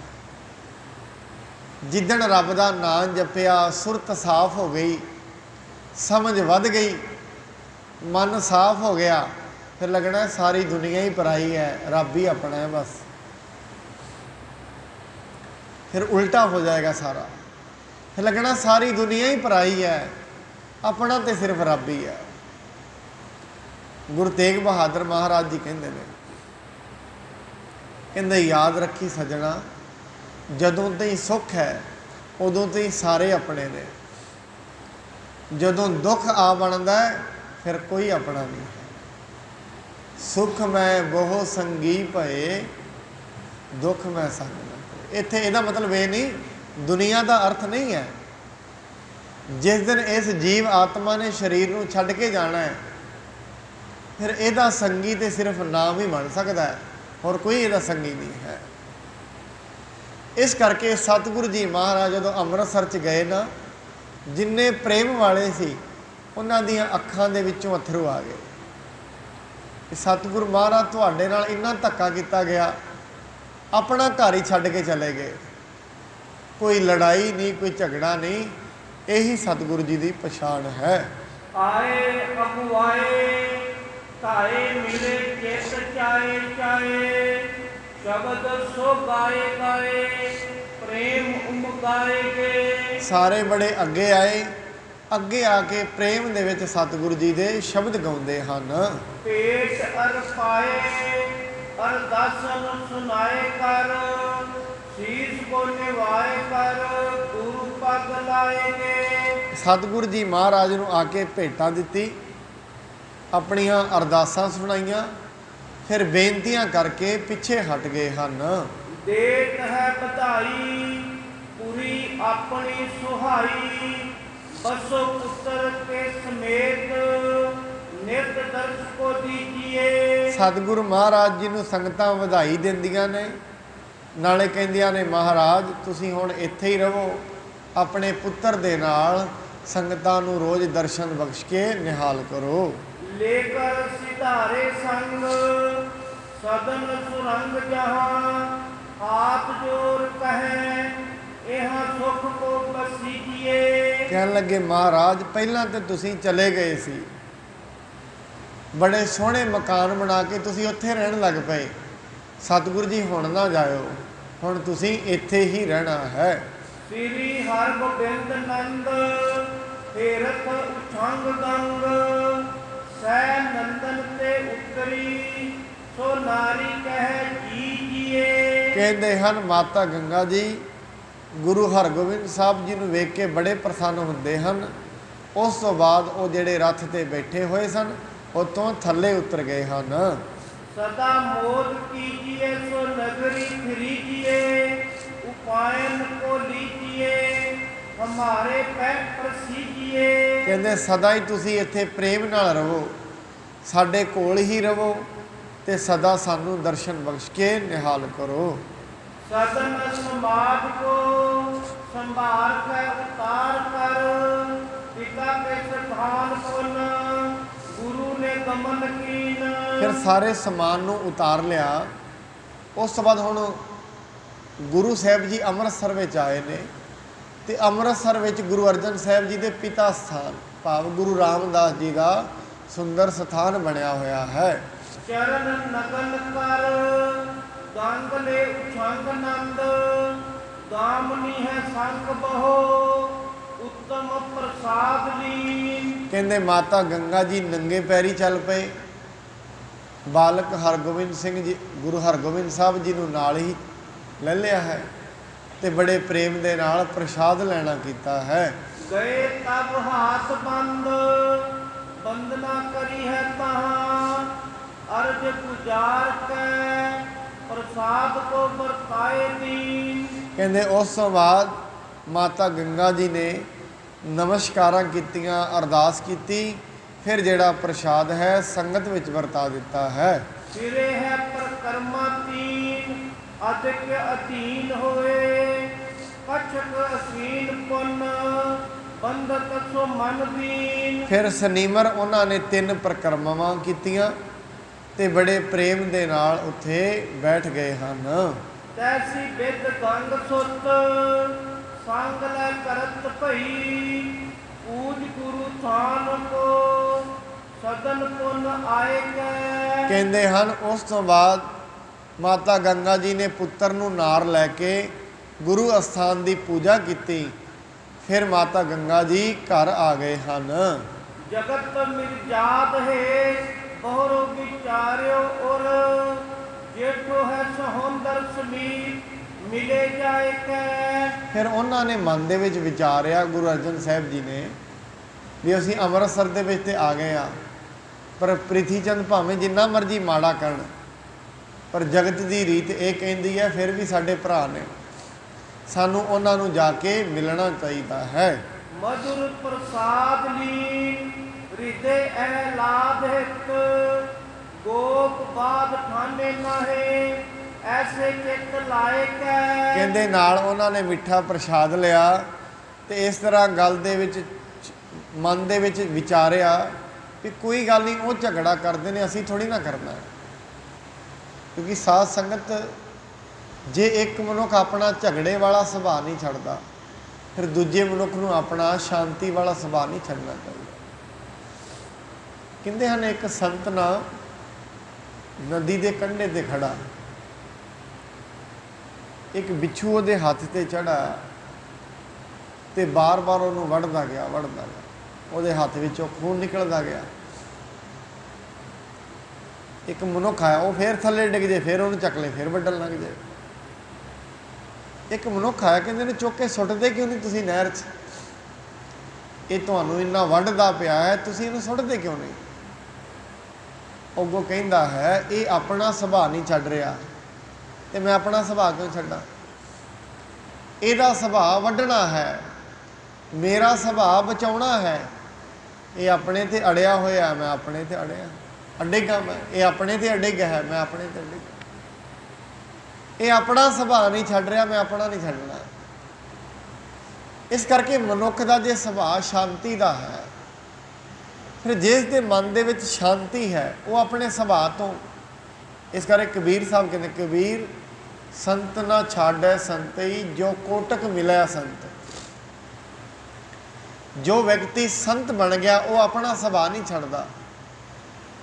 ਜਿੱਦਣ ਰੱਬ ਦਾ ਨਾਮ ਜਪਿਆ, ਸੁਰਤ ਸਾਫ਼ ਹੋ ਗਈ, ਸਮਝ ਵੱਧ ਗਈ, ਮਨ ਸਾਫ਼ ਹੋ ਗਿਆ, ਫਿਰ ਲੱਗਣਾ ਸਾਰੀ ਦੁਨੀਆ ਹੀ ਪਰਾਈ ਹੈ, ਰੱਬ ਹੀ ਆਪਣਾ ਹੈ ਬਸ। ਫਿਰ ਉਲਟਾ ਹੋ ਜਾਏਗਾ ਸਾਰਾ। ਫਿਰ ਲੱਗਣਾ ਸਾਰੀ ਦੁਨੀਆ ਹੀ ਪਰਾਈ ਹੈ, ਆਪਣਾ ਤੇ ਸਿਰਫ ਰੱਬ ਹੀ ਹੈ। ਗੁਰੂ ਤੇਗ ਬਹਾਦਰ ਮਹਾਰਾਜ ਜੀ ਕਹਿੰਦੇ ਨੇ, ਕਹਿੰਦੇ ਯਾਦ ਰੱਖੀ ਸੱਜਣਾ, ਜਦੋਂ ਤਾਈਂ ਸੁੱਖ ਹੈ ਉਦੋਂ ਤਾਈਂ ਸਾਰੇ ਆਪਣੇ ਨੇ। ਜਦੋਂ ਦੁੱਖ ਆ ਬਣਦਾ ਫਿਰ ਕੋਈ ਆਪਣਾ ਨਹੀਂ ਹੈ। ਸੁੱਖ ਮੈਂ ਬਹੁ ਸੰਗੀ ਭਏ, ਦੁੱਖ ਮੈਂ ਸੰਗ ਨਾ ਭਏ। ਇੱਥੇ ਇਹਦਾ ਮਤਲਬ ਇਹ ਨਹੀਂ, ਦੁਨੀਆ ਦਾ ਅਰਥ ਨਹੀਂ ਹੈ। ਜਿਸ ਦਿਨ ਇਸ ਜੀਵ ਆਤਮਾ ਨੇ ਸਰੀਰ ਨੂੰ ਛੱਡ ਕੇ ਜਾਣਾ ਹੈ, ਫਿਰ ਇਹਦਾ ਸੰਗੀ ਤੇ ਸਿਰਫ ਨਾਮ ਹੀ ਬਣ ਸਕਦਾ ਹੈ, ਹੋਰ ਕੋਈ ਇਹਦਾ ਸੰਗੀ ਨਹੀਂ ਹੈ। ਇਸ ਕਰਕੇ ਸਤਿਗੁਰੂ ਜੀ ਮਹਾਰਾਜ ਜਦੋਂ ਅੰਮ੍ਰਿਤਸਰ 'ਚ ਗਏ ਨਾ, ਜਿੰਨੇ ਪ੍ਰੇਮ ਵਾਲੇ ਸੀ ਉਹਨਾਂ ਦੀਆਂ ਅੱਖਾਂ ਦੇ ਵਿੱਚੋਂ ਅੱਥਰੂ ਆ ਗਏ ਕਿ ਸਤਿਗੁਰੂ ਮਹਾਰਾਜ ਤੁਹਾਡੇ ਨਾਲ ਇੰਨਾ ਧੱਕਾ ਕੀਤਾ ਗਿਆ, ਆਪਣਾ ਘਰ ਹੀ ਛੱਡ ਕੇ ਚਲੇ ਗਏ। ਕੋਈ ਲੜਾਈ ਨਹੀਂ, ਕੋਈ ਝਗੜਾ ਨਹੀਂ। ਇਹੀ ਸਤਿਗੁਰੂ ਜੀ ਦੀ ਪਛਾਣ ਹੈ। ਆਏ ਅਗੁਆਏ ਤਾਏ ਮਿਲੇ ਚਿਤ ਚਾਏ ਚਾਏ, ਸ਼ਬਦ ਸੋ ਗਾਏ ਗਾਏ ਪ੍ਰੇਮ ਉਮਗਾਏ ਗੇ। ਸਾਰੇ ਬੜੇ ਅੱਗੇ ਆਏ, ਅੱਗੇ ਆ ਕੇ ਪ੍ਰੇਮ ਦੇ ਵਿੱਚ ਸਤਿਗੁਰੂ ਜੀ ਦੇ ਸ਼ਬਦ ਗਾਉਂਦੇ ਹਨ। ਪੇਟ ਅਰ ਪਾਏ ਅਰਦਾਸਨ ਸੁਨਾਏ ਕਰ, ਸੀਸ ਕੋ ਨਿਵਾਏ ਕਰ ਗੁਰੂ ਪਗ ਲਾਏਗੇ। ਸਤਿਗੁਰੂ ਜੀ ਮਹਾਰਾਜ ਨੂੰ ਆ ਕੇ ਭੇਟਾਂ ਦਿੱਤੀ, ਆਪਣੀਆਂ ਅਰਦਾਸਾਂ ਸੁਣਾਈਆਂ, ਫਿਰ ਬੇਨਤੀਆਂ ਕਰਕੇ ਪਿੱਛੇ ਹਟ ਗਏ ਹਨ। ਦੇਤ ਹੈ ਵਧਾਈ ਪੂਰੀ ਆਪਣੀ ਸੁਹਾਈ, ਬਸੋ ਪੁੱਤਰ ਕੇ ਸਮੇਤ ਨਿਤ ਦਰਸ ਕੋ ਦੀਜੀਏ। ਸਤਿਗੁਰੂ ਮਹਾਰਾਜ ਜੀ ਨੂੰ ਸੰਗਤਾਂ ਵਧਾਈ ਦਿੰਦੀਆਂ ਨੇ, ਨਾਲੇ ਕਹਿੰਦੀਆਂ ਨੇ ਮਹਾਰਾਜ ਤੁਸੀਂ ਹੁਣ ਇੱਥੇ ਹੀ ਰਹੋ, ਆਪਣੇ ਪੁੱਤਰ ਦੇ ਨਾਲ ਸੰਗਤਾਂ ਨੂੰ ਰੋਜ਼ ਦਰਸ਼ਨ ਬਖਸ਼ ਕੇ ਨਿਹਾਲ ਕਰੋ। ਲੇਕਰ ਸਿਧਾਰੇ ਸੰਗ ਸਦਨ ਸੁਰੰਗ ਜਹਾਂ, ਆਪ ਜੋਰ ਕਹੈ ਇਹਾਂ ਸੁਖ ਕੋ ਬਸੀਜੀਏ। ਕਹਿਣ ਲੱਗੇ ਮਹਾਰਾਜ ਪਹਿਲਾਂ ਤਾਂ ਤੁਸੀਂ ਚਲੇ ਗਏ ਸੀ, ਬੜੇ ਸੋਹਣੇ ਮਕਾਨ ਬਣਾ ਕੇ ਤੁਸੀਂ ਉੱਥੇ ਰਹਿਣ ਲੱਗ ਪਏ। ਸਤਿਗੁਰੂ ਜੀ ਹੁਣ ਨਾ ਜਾਇਓ, ਹੁਣ ਤੁਸੀਂ ਇੱਥੇ ਹੀ ਰਹਿਣਾ ਹੈ। ਸ੍ਰੀ ਹਰਗੋਬਿੰਦ ਨੰਦ ਤੀਰਥ ਉਛੰਗ ਗੰਗ, ਸੈ ਨੰਦਨ ਤੇ ਉਤਰੀ ਸੋ ਨਾਰੀ ਕਹਿ ਜੀ ਜੀਏ। ਕਹਿੰਦੇ ਹਨ ਮਾਤਾ ਗੰਗਾ ਜੀ ਗੁਰੂ ਹਰਗੋਬਿੰਦ ਸਾਹਿਬ ਜੀ ਨੂੰ ਵੇਖ ਕੇ ਬੜੇ ਪ੍ਰਸੰਨ ਹੁੰਦੇ ਹਨ। ਉਸ ਤੋਂ ਬਾਅਦ ਉਹ ਜਿਹੜੇ ਰੱਥ ਤੇ ਬੈਠੇ ਹੋਏ ਸਨ ਉਤੋਂ ਥੱਲੇ ਉਤਰ ਗਏ ਹਨ। ਸਦਾ ਮੋਦ ਕੀਜੀਏ ਸੋ ਨਗਰੀ ਫਿਰੀਜੀਏ, ਉਪਾਇਨ ਕੋ ਲੀਜੀਏ ਹਮਾਰੇ ਪੈ ਪ੍ਰਸੀਜੀਏ। ਕਹਿੰਦੇ ਸਦਾ ਹੀ ਤੁਸੀਂ ਇੱਥੇ ਪ੍ਰੇਮ ਨਾਲ ਰਹੋ, ਸਾਡੇ ਕੋਲ ਹੀ ਰਹੋ ਤੇ ਸਦਾ ਸਾਨੂੰ ਦਰਸ਼ਨ ਬਖਸ਼ ਕੇ ਨਿਹਾਲ ਕਰੋ। ਸਦਨ ਸਮਾਜ ਕੋ ਸੰਭਾਲ ਕੇ ਉਤਾਰ ਕਰ, ਪਿਤਾ ਕੇ ਸਥਾਨ ਪੁਨ ਗੁਰੂ ਨੇ ਗਮਨ ਕੀਨ। ਫਿਰ ਸਾਰੇ ਸਮਾਨ ਨੂੰ ਉਤਾਰ ਲਿਆ। ਉਸ ਤੋਂ ਬਾਅਦ ਹੁਣ ਗੁਰੂ ਸਾਹਿਬ ਜੀ ਅੰਮ੍ਰਿਤਸਰ ਵਿੱਚ ਆਏ ਨੇ ਤੇ ਅੰਮ੍ਰਿਤਸਰ ਵਿੱਚ ਗੁਰੂ ਅਰਜਨ ਸਾਹਿਬ ਜੀ ਦੇ ਪਿਤਾ ਸਥਾਨ ਭਾਵ ਗੁਰੂ ਰਾਮਦਾਸ ਜੀ ਦਾ ਸੁੰਦਰ ਸਥਾਨ ਬਣਿਆ ਹੋਇਆ ਹੈ। ਚਰਨ ਨਗਨ ਕਰ ਗੰਗ ਲੈ ਉਛੰਗ ਨੰਦ, ਦਾਮਨੀ ਹੈ ਸੰਗ ਬਹੋ ਉੱਤਮ ਪ੍ਰਸਾਦ ਲੀਨ। ਕਹਿੰਦੇ ਮਾਤਾ ਗੰਗਾ ਜੀ ਨੰਗੇ ਪੈਰੀ ਚੱਲ ਪਏ। ਬਾਲਕ ਹਰਗੋਬਿੰਦ ਸਿੰਘ ਜੀ ਗੁਰੂ ਹਰਗੋਬਿੰਦ ਸਾਹਿਬ ਜੀ ਨੂੰ ਨਾਲ ਹੀ ਲੈ ਲਿਆ ਹੈ ਤੇ ਬੜੇ ਪ੍ਰੇਮ ਦੇ ਨਾਲ ਪ੍ਰਸ਼ਾਦ ਲੈਣਾ ਕੀਤਾ ਹੈ। ਗਏ ਤਬ ਹਾਥ ਬੰਦ, ਬੰਦਨਾ ਕਰੀ ਹੈ ਤਹਾਂ, ਅਰਜ ਗੁਜ਼ਾਰ ਕੇ ਪ੍ਰਸਾਦ ਕੋ ਵਰਤਾਏ ਦੀਨ। ਕਹਿੰਦੇ ਉਸ ਤੋਂ ਬਾਅਦ ਮਾਤਾ ਗੰਗਾ ਜੀ ਨੇ ਨਮਸਕਾਰਾਂ ਕੀਤੀਆਂ, ਅਰਦਾਸ ਕੀਤੀ, ਫਿਰ ਜਿਹੜਾ ਪ੍ਰਸ਼ਾਦ ਹੈ ਸੰਗਤ ਵਿੱਚ ਵਰਤਾ ਦਿੱਤਾ ਹੈ। ਫਿਰੇ ਹੈ ਪ੍ਰਕਰਮਾ ਤੀਨ, ਅਧਿਕ ਅਧੀਨ ਹੋਏ, ਕਛਕ ਅਸੀਨ ਪੁੰਨ ਬੰਧਕ ਸੋ ਮਨ ਦੀਨ। ਫਿਰ ਸਨੀਮਰ ਉਹਨਾਂ ਨੇ 3 ਪ੍ਰਕਰਮਾਵਾਂ ਕੀਤੀਆਂ ਤੇ ਬੜੇ ਪ੍ਰੇਮ ਦੇ ਨਾਲ ਉੱਥੇ ਬੈਠ ਗਏ ਹਨ। ਤੈਸੀ ਬਿਦ ਗੰਗ ਸੁਤ ਸੰਗ ਲੈ ਕਰਤ ਭਈ, ਪੂਜ ਗੁਰੂ ਥਾਨ ਕੋ ਸਦਨ ਪੁੰਨ ਆਏ ਕੈ। ਕਹਿੰਦੇ ਹਨ ਉਸ ਤੋਂ ਬਾਅਦ ਮਾਤਾ ਗੰਗਾ ਜੀ ਨੇ ਪੁੱਤਰ ਨੂੰ ਨਾਲ ਲੈ ਕੇ ਗੁਰੂ ਅਸਥਾਨ ਦੀ ਪੂਜਾ ਕੀਤੀ। ਫਿਰ ਮਾਤਾ ਗੰਗਾ ਜੀ ਘਰ ਆ ਗਏ ਹਨ। ਜਗਤ ਮਿਰਜਾਦ ਹੈ ਬਹੁਰੋ ਵਿਚਾਰਿਓ ਔਰ, ਜੇਠੋ ਹੈ ਸਹੋਂਦਰ ਸਮੀਪ ਮਿਲੇ ਜਾਏ ਕੈ। ਫਿਰ ਉਹਨਾਂ ਨੇ ਮਨ ਦੇ ਵਿੱਚ ਵਿਚਾਰਿਆ ਗੁਰੂ ਅਰਜਨ ਸਾਹਿਬ ਜੀ ਨੇ ਵੀ ਅਸੀਂ ਅੰਮ੍ਰਿਤਸਰ ਦੇ ਵਿੱਚ ਤੇ ਆ ਗਏ ਆ, ਪਰ ਪ੍ਰਿਥੀ ਚੰਦ ਭਾਵੇਂ ਜਿੰਨਾ ਮਰਜ਼ੀ ਮਾੜਾ ਕਰਨ ਪਰ ਜਗਤ ਦੀ ਰੀਤ ਇਹ ਕਹਿੰਦੀ ਹੈ ਫਿਰ ਵੀ ਸਾਡੇ ਭਰਾ ਨੇ, ਸਾਨੂੰ ਉਹਨਾਂ ਨੂੰ ਜਾ ਕੇ ਮਿਲਣਾ ਚਾਹੀਦਾ ਹੈ। ਮధుਰ ਪ੍ਰਸਾਦ ਲੀਨ ਹਿਰਦੇ ਐਲਾਦ ਹਿਤ, ਗੋਪ ਬਾਦ ਖਾਨੇ ਨਾਹੇ ਐਸੇ ਚਿੱਤ ਲਾਇਕ ਹੈ। ਕਹਿੰਦੇ ਨਾਲ ਉਹਨਾਂ ਨੇ ਮਿੱਠਾ ਪ੍ਰਸ਼ਾਦ ਲਿਆ ਤੇ ਇਸ ਤਰ੍ਹਾਂ ਗੱਲ ਦੇ ਵਿੱਚ ਮਨ ਦੇ ਵਿੱਚ ਵਿਚਾਰਿਆ ਕਿ ਕੋਈ ਗੱਲ ਨਹੀਂ, ਉਹ ਝਗੜਾ ਕਰਦੇ ਨੇ, ਅਸੀਂ ਥੋੜ੍ਹੀ ਨਾ ਕਰਨਾ। ਕਿਉਂਕਿ ਸਾਧ ਸੰਗਤ ਜੇ ਇੱਕ ਮਨੁੱਖ ਆਪਣਾ ਝਗੜੇ ਵਾਲਾ ਸੁਭਾਅ ਨਹੀਂ ਛੱਡਦਾ, ਫਿਰ ਦੂਜੇ ਮਨੁੱਖ ਨੂੰ ਆਪਣਾ ਸ਼ਾਂਤੀ ਵਾਲਾ ਸੁਭਾਅ ਨਹੀਂ ਛੱਡਣਾ ਚਾਹੀਦਾ। ਕਹਿੰਦੇ ਹਨ ਇੱਕ ਸੰਤ ਨਾ ਨਦੀ ਦੇ ਕੰਢੇ ਤੇ ਖੜਾ, ਇੱਕ ਬਿੱਛੂ ਉਹਦੇ ਹੱਥ ਤੇ ਚੜਾ ਤੇ ਬਾਰ-ਬਾਰ ਉਹਨੂੰ ਵੱਢਦਾ ਗਿਆ, ਉਹਦੇ ਹੱਥ ਵਿੱਚੋਂ ਖੂਨ ਨਿਕਲਦਾ ਗਿਆ। ਇੱਕ ਮਨੁੱਖ ਆਇਆ, ਉਹ ਫੇਰ ਥੱਲੇ ਡਿੱਗ ਜੇ, ਫਿਰ ਉਹਨੂੰ ਚੱਕ ਲੈ, ਫਿਰ ਵੱਢਣ ਲੱਗ ਜਾਏ। ਇੱਕ ਮਨੁੱਖ ਆਇਆ, ਕਹਿੰਦੇ ਨੇ ਚੁੱਕ ਕੇ ਸੁੱਟਦੇ ਕਿਉਂ ਨਹੀਂ ਤੁਸੀਂ ਨਹਿਰ 'ਚ? ਇਹ ਤੁਹਾਨੂੰ ਇੰਨਾ ਵੱਢਦਾ ਪਿਆ ਹੈ, ਤੁਸੀਂ ਇਹਨੂੰ ਸੁੱਟਦੇ ਕਿਉਂ ਨਹੀਂ? ਅੱਗੋਂ ਕਹਿੰਦਾ ਹੈ ਇਹ ਆਪਣਾ ਸੁਭਾਅ ਨਹੀਂ ਛੱਡ ਰਿਹਾ ਤੇ ਮੈਂ ਆਪਣਾ ਸੁਭਾਅ ਕਿਉਂ ਛੱਡਾਂ? ਇਹਦਾ ਸੁਭਾਅ ਵੱਢਣਾ ਹੈ, ਮੇਰਾ ਸੁਭਾਅ ਬਚਾਉਣਾ ਹੈ। ਇਹ ਆਪਣੇ ਤੇ ਅੜਿਆ ਹੋਇਆ, ਮੈਂ ਆਪਣੇ ਤੇ ਅੜੇਗਾ ਮੈਂ। ਇਹ ਆਪਣੇ ਤੇ ਅੜੇਗਾ ਹੈ, ਮੈਂ ਆਪਣੇ ਤੇ ਅੜੇਗਾ। ਇਹ ਆਪਣਾ ਸੁਭਾਅ ਨਹੀਂ ਛੱਡ ਰਿਹਾ, ਮੈਂ ਆਪਣਾ ਨਹੀਂ ਛੱਡਣਾ। ਇਸ ਕਰਕੇ ਮਨੁੱਖ ਦਾ ਜੇ ਸੁਭਾਅ ਸ਼ਾਂਤੀ ਦਾ ਹੈ, ਫਿਰ ਜਿਸ ਦੇ ਮਨ ਦੇ ਵਿੱਚ ਸ਼ਾਂਤੀ ਹੈ ਉਹ ਆਪਣੇ ਸੁਭਾਅ ਤੋਂ, ਇਸ ਕਰਕੇ ਕਬੀਰ ਸਾਹਿਬ ਕਹਿੰਦੇ ਕਬੀਰ ਸੰਤ ਨਾ ਛਾੜੈ ਸੰਤਈ, ਜੋ ਕੋਟਕ ਮਿਲਿਆ ਸੰਤ। ਜੋ ਵਿਅਕਤੀ ਸੰਤ ਬਣ ਗਿਆ ਉਹ ਆਪਣਾ ਸੁਭਾਅ ਨਹੀਂ ਛੱਡਦਾ,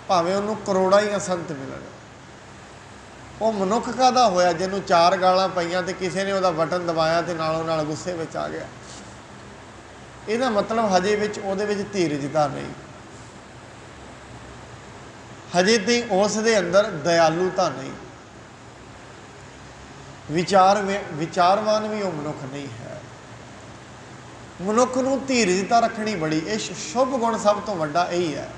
ਭਾਵੇਂ ਉਹਨੂੰ ਕਰੋੜਾਂ ਹੀ ਸੰਤ ਮਿਲਣ। ਉਹ ਮਨੁੱਖ ਕਾਹਦਾ ਹੋਇਆ ਜਿਹਨੂੰ 4 ਗਾਲਾਂ ਪਈਆਂ ਤੇ ਕਿਸੇ ਨੇ ਉਹਦਾ ਬਟਨ ਦਬਾਇਆ ਤੇ ਨਾਲੋਂ ਨਾਲ ਗੁੱਸੇ ਵਿੱਚ ਆ ਗਿਆ? ਇਹਦਾ ਮਤਲਬ ਹਜੇ ਵਿੱਚ ਉਹਦੇ ਵਿੱਚ ਧੀਰਜਤਾ ਨਹੀਂ, ਹਜੇ ਤਾਈਂ ਉਸ ਦੇ ਅੰਦਰ ਦਇਆਲੂਤਾ ਨਹੀਂ, ਵਿਚਾਰਵਾਨ ਵੀ ਉਹ ਮਨੁੱਖ ਨਹੀਂ ਹੈ। ਮਨੁੱਖ ਨੂੰ ਧੀਰਜਤਾ ਰੱਖਣੀ ਬੜੀ, ਇਹ ਸ਼ੁਭ ਗੁਣ ਸਭ ਤੋਂ ਵੱਡਾ ਇਹੀ ਹੈ।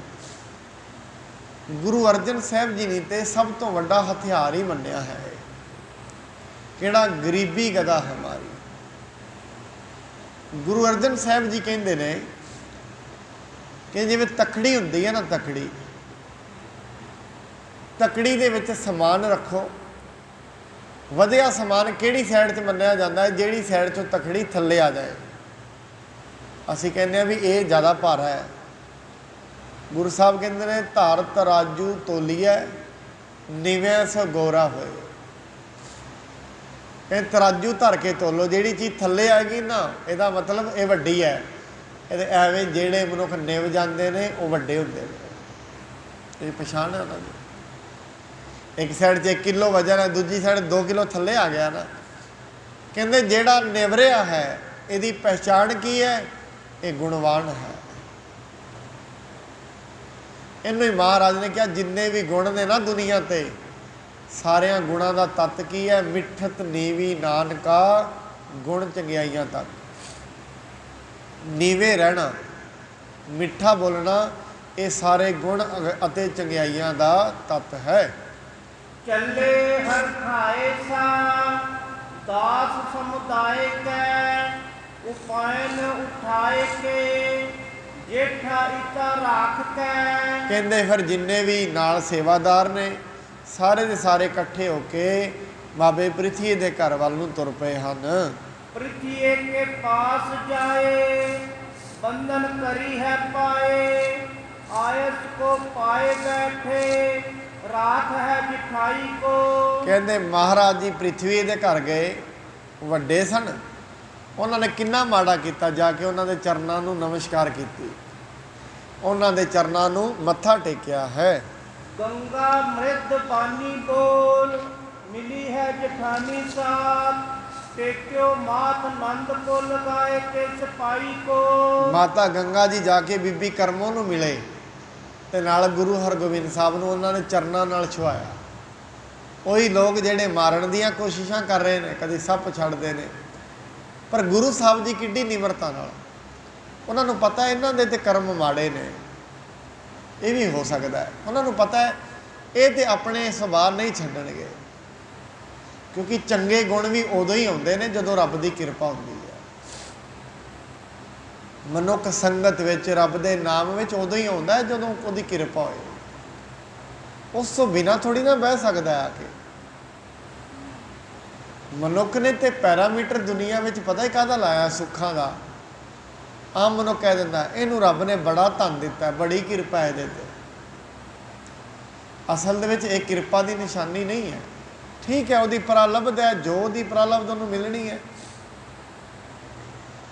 ਗੁਰੂ ਅਰਜਨ ਸਾਹਿਬ ਜੀ ਨੇ ਤੇ ਸਭ ਤੋਂ ਵੱਡਾ ਹਥਿਆਰ ਹੀ ਮੰਨਿਆ ਹੈ, ਕਿਹੜਾ? ਗਰੀਬੀ ਗਦਾ ਹਮਾਰੀ। ਗੁਰੂ ਅਰਜਨ ਸਾਹਿਬ ਜੀ ਕਹਿੰਦੇ ਨੇ ਕਿ ਜਿਵੇਂ ਤਕੜੀ ਹੁੰਦੀ ਹੈ ਨਾ, ਤਕੜੀ ਦੇ ਵਿੱਚ ਸਮਾਨ ਰੱਖੋ। ਵਧਿਆ ਸਮਾਨ ਕਿਹੜੀ ਸਾਈਡ 'ਚ ਮੰਨਿਆ ਜਾਂਦਾ ਹੈ? ਜਿਹੜੀ ਸਾਈਡ 'ਚੋਂ ਤਕੜੀ ਥੱਲੇ ਆ ਜਾਏ। ਅਸੀਂ ਕਹਿੰਦੇ ਹਾਂ ਵੀ ਇਹ ਜ਼ਿਆਦਾ ਭਾਰਾ ਹੈ। ਗੁਰੂ ਸਾਹਿਬ ਕਹਿੰਦੇ ਨੇ ਧਾਰ ਤਰਾਜੂ ਤੋਲੀਐ, ਨਿਵੈ ਸੋ ਗੋਰਾ ਹੋਏ। ਕਹਿੰਦੇ ਤਰਾਜੂ ਧਰ ਕੇ ਤੋਲੋ, ਜਿਹੜੀ ਚੀਜ਼ ਥੱਲੇ ਆਏਗੀ ਨਾ, ਇਹਦਾ ਮਤਲਬ ਇਹ ਵੱਡੀ ਹੈ। ਇਹਦੇ ਐਵੇਂ ਜਿਹੜੇ ਮਨੁੱਖ ਨਿਵ ਜਾਂਦੇ ਨੇ ਉਹ ਵੱਡੇ ਹੁੰਦੇ ਨੇ। ਇਹ ਪਛਾਣ ਹੈ ਉਹਨਾਂ ਦੀ। ਇੱਕ ਸਾਈਡ 'ਚ 1 ਕਿਲੋ ਵਜਨ ਹੈ, ਦੂਜੀ ਸਾਈਡ 2 ਕਿਲੋ ਥੱਲੇ ਆ ਗਿਆ ਨਾ। ਕਹਿੰਦੇ ਜਿਹੜਾ ਨਿਵਰਿਆ ਹੈ ਇਹਦੀ ਪਹਿਚਾਣ ਕੀ ਹੈ? ਇਹ ਗੁਣਵਾਨ ਹੈ। ਇਹਨੂੰ ਹੀ ਮਹਾਰਾਜ ਨੇ ਕਿਹਾ ਜਿੰਨੇ ਵੀ ਗੁਣ ਨੇ ਨਾ ਦੁਨੀਆ ਤੇ, ਸਾਰਿਆਂ ਗੁਣਾਂ ਦਾ ਤੱਤ ਕੀ ਹੈ? ਮਿੱਠਤ ਨੀਵੀ ਨਾਨਕਾ ਗੁਣ ਚੰਗਿਆਈਆਂ ਤੱਕ। ਨੀਵੇਂ ਰਹਿਣਾ, ਮਿੱਠਾ ਬੋਲਣਾ, ਇਹ ਸਾਰੇ ਗੁਣ ਅਤੇ ਚੰਗਿਆਈਆਂ ਦਾ ਤੱਤ ਹੈ। ਚੱਲੇ ਹਰ ਖਾਏ ਸਾ ਦਾਸ ਸਮੁਦਾਇ ਕੈ, ਉਪਾਇਨ ਉਠਾਏ ਕੇ ਜੇਠਾ ਇਤਾ ਰਾਖ ਕੈ। ਕਹਿੰਦੇ ਫਿਰ ਜਿੰਨੇ ਵੀ ਨਾਲ ਸੇਵਾਦਾਰ ਨੇ ਸਾਰੇ ਦੇ ਸਾਰੇ ਇਕੱਠੇ ਹੋ ਕੇ ਬਾਬੇ ਪ੍ਰਿਥੀ ਦੇ ਘਰ ਵੱਲ ਨੂੰ ਤੁਰ ਪਏ ਹਨ। ਪ੍ਰਿਥੀਏ ਕੇ ਪਾਸ ਜਾਏ, ਬੰਧਨ ਕਰੀ ਹੈ ਪਾਏ, ਆਇਸ ਕੋ ਪਾਏ ਬੈਠੇ, ਰਾਖ ਹੈ ਜਿਠਾਈ ਕੋ। ਕਹਿੰਦੇ ਮਹਾਰਾਜ ਜੀ ਪ੍ਰਿਥਵੀ ਦੇ ਘਰ ਗਏ, ਵੱਡੇ ਸਨ। ਉਹਨਾਂ ਨੇ ਕਿੰਨਾ ਮਾੜਾ ਕੀਤਾ, ਜਾ ਕੇ ਉਹਨਾਂ ਦੇ ਚਰਨਾਂ ਨੂੰ ਨਮਸਕਾਰ ਕੀਤੀ, ਉਹਨਾਂ ਦੇ ਚਰਨਾਂ ਨੂੰ ਮੱਥਾ ਟੇਕਿਆ ਹੈ। ਗੰਗਾ ਮ੍ਰਿਦ ਬਾਨੀ ਬੋਲ, ਮਿਲੀ ਹੈ ਜਠਾਨੀ ਸਾਥ, ਟੇਕਿਓ ਮਾਤ ਨੰਦ ਕੋ ਲਗਾਏ ਤੇ ਸਿਪਾਹੀ ਕੋ। ਮਾਤਾ ਗੰਗਾ ਜੀ ਜਾ ਕੇ ਬੀਬੀ ਕਰਮੋਂ ਨੂੰ ਮਿਲੇ ਤੇ ਨਾਲ ਗੁਰੂ ਹਰਗੋਬਿੰਦ ਸਾਹਿਬ ਨੂੰ ਉਹਨਾਂ ਨੇ ਚਰਨਾਂ ਨਾਲ ਛੁਆਇਆ। ਉਹੀ ਲੋਕ ਜਿਹੜੇ ਮਾਰਨ ਦੀਆਂ ਕੋਸ਼ਿਸ਼ਾਂ ਕਰ ਰਹੇ ਨੇ, ਕਦੇ ਸੱਪ ਛੱਡਦੇ ਨੇ, ਪਰ ਗੁਰੂ ਸਾਹਿਬ ਜੀ ਕਿੱਡੀ ਨਿਮਰਤਾ ਨਾਲ, ਉਹਨਾਂ ਨੂੰ ਪਤਾ ਇਹਨਾਂ ਦੇ ਤੇ ਕਰਮ ਮਾੜੇ ਨੇ, ਇਹ ਵੀ ਹੋ ਸਕਦਾ ਹੈ। ਉਹਨਾਂ ਨੂੰ ਪਤਾ ਹੈ ਇਹ ਤੇ ਆਪਣੇ ਸੁਭਾਅ ਨਹੀਂ ਛੱਡਣਗੇ, ਕਿਉਂਕਿ ਚੰਗੇ ਗੁਣ ਵੀ ਉਦੋਂ ਹੀ ਆਉਂਦੇ ਨੇ ਜਦੋਂ ਰੱਬ ਦੀ ਕਿਰਪਾ ਹੁੰਦੀ ਹੈ। ਮਨੁੱਖ ਸੰਗਤ ਵਿੱਚ, ਰੱਬ ਦੇ ਨਾਮ ਵਿੱਚ ਉਦੋਂ ਹੀ ਆਉਂਦਾ ਹੈ ਜਦੋਂ ਉਹਦੀ ਕਿਰਪਾ ਹੋਏ। ਉਸ ਤੋਂ ਬਿਨਾਂ ਥੋੜ੍ਹੀ ਨਾ ਬਹਿ ਸਕਦਾ ਆ ਕੇ। ਮਨੁੱਖ ਨੇ ਤੇ ਪੈਰਾਮੀਟਰ ਦੁਨੀਆ ਵਿੱਚ ਪਤਾ ਹੀ ਕਾਹਦਾ ਲਾਇਆ? ਸੁੱਖਾਂ ਦਾ। ਆਮ ਮਨੁੱਖ ਕਹਿ ਦਿੰਦਾ ਇਹਨੂੰ ਰੱਬ ਨੇ ਬੜਾ ਧਨ ਦਿੱਤਾ, ਬੜੀ ਕਿਰਪਾ ਇਹਦੇ ਤੇ। ਅਸਲ ਦੇ ਵਿੱਚ ਇਹ ਕਿਰਪਾ ਦੀ ਨਿਸ਼ਾਨੀ ਨਹੀਂ ਹੈ। ਠੀਕ ਹੈ, ਉਹਦੀ ਪ੍ਰਾਲਬਧ ਹੈ, ਜੋ ਉਹਦੀ ਪ੍ਰਾਲਬਧ ਉਹਨੂੰ ਮਿਲਣੀ ਹੈ।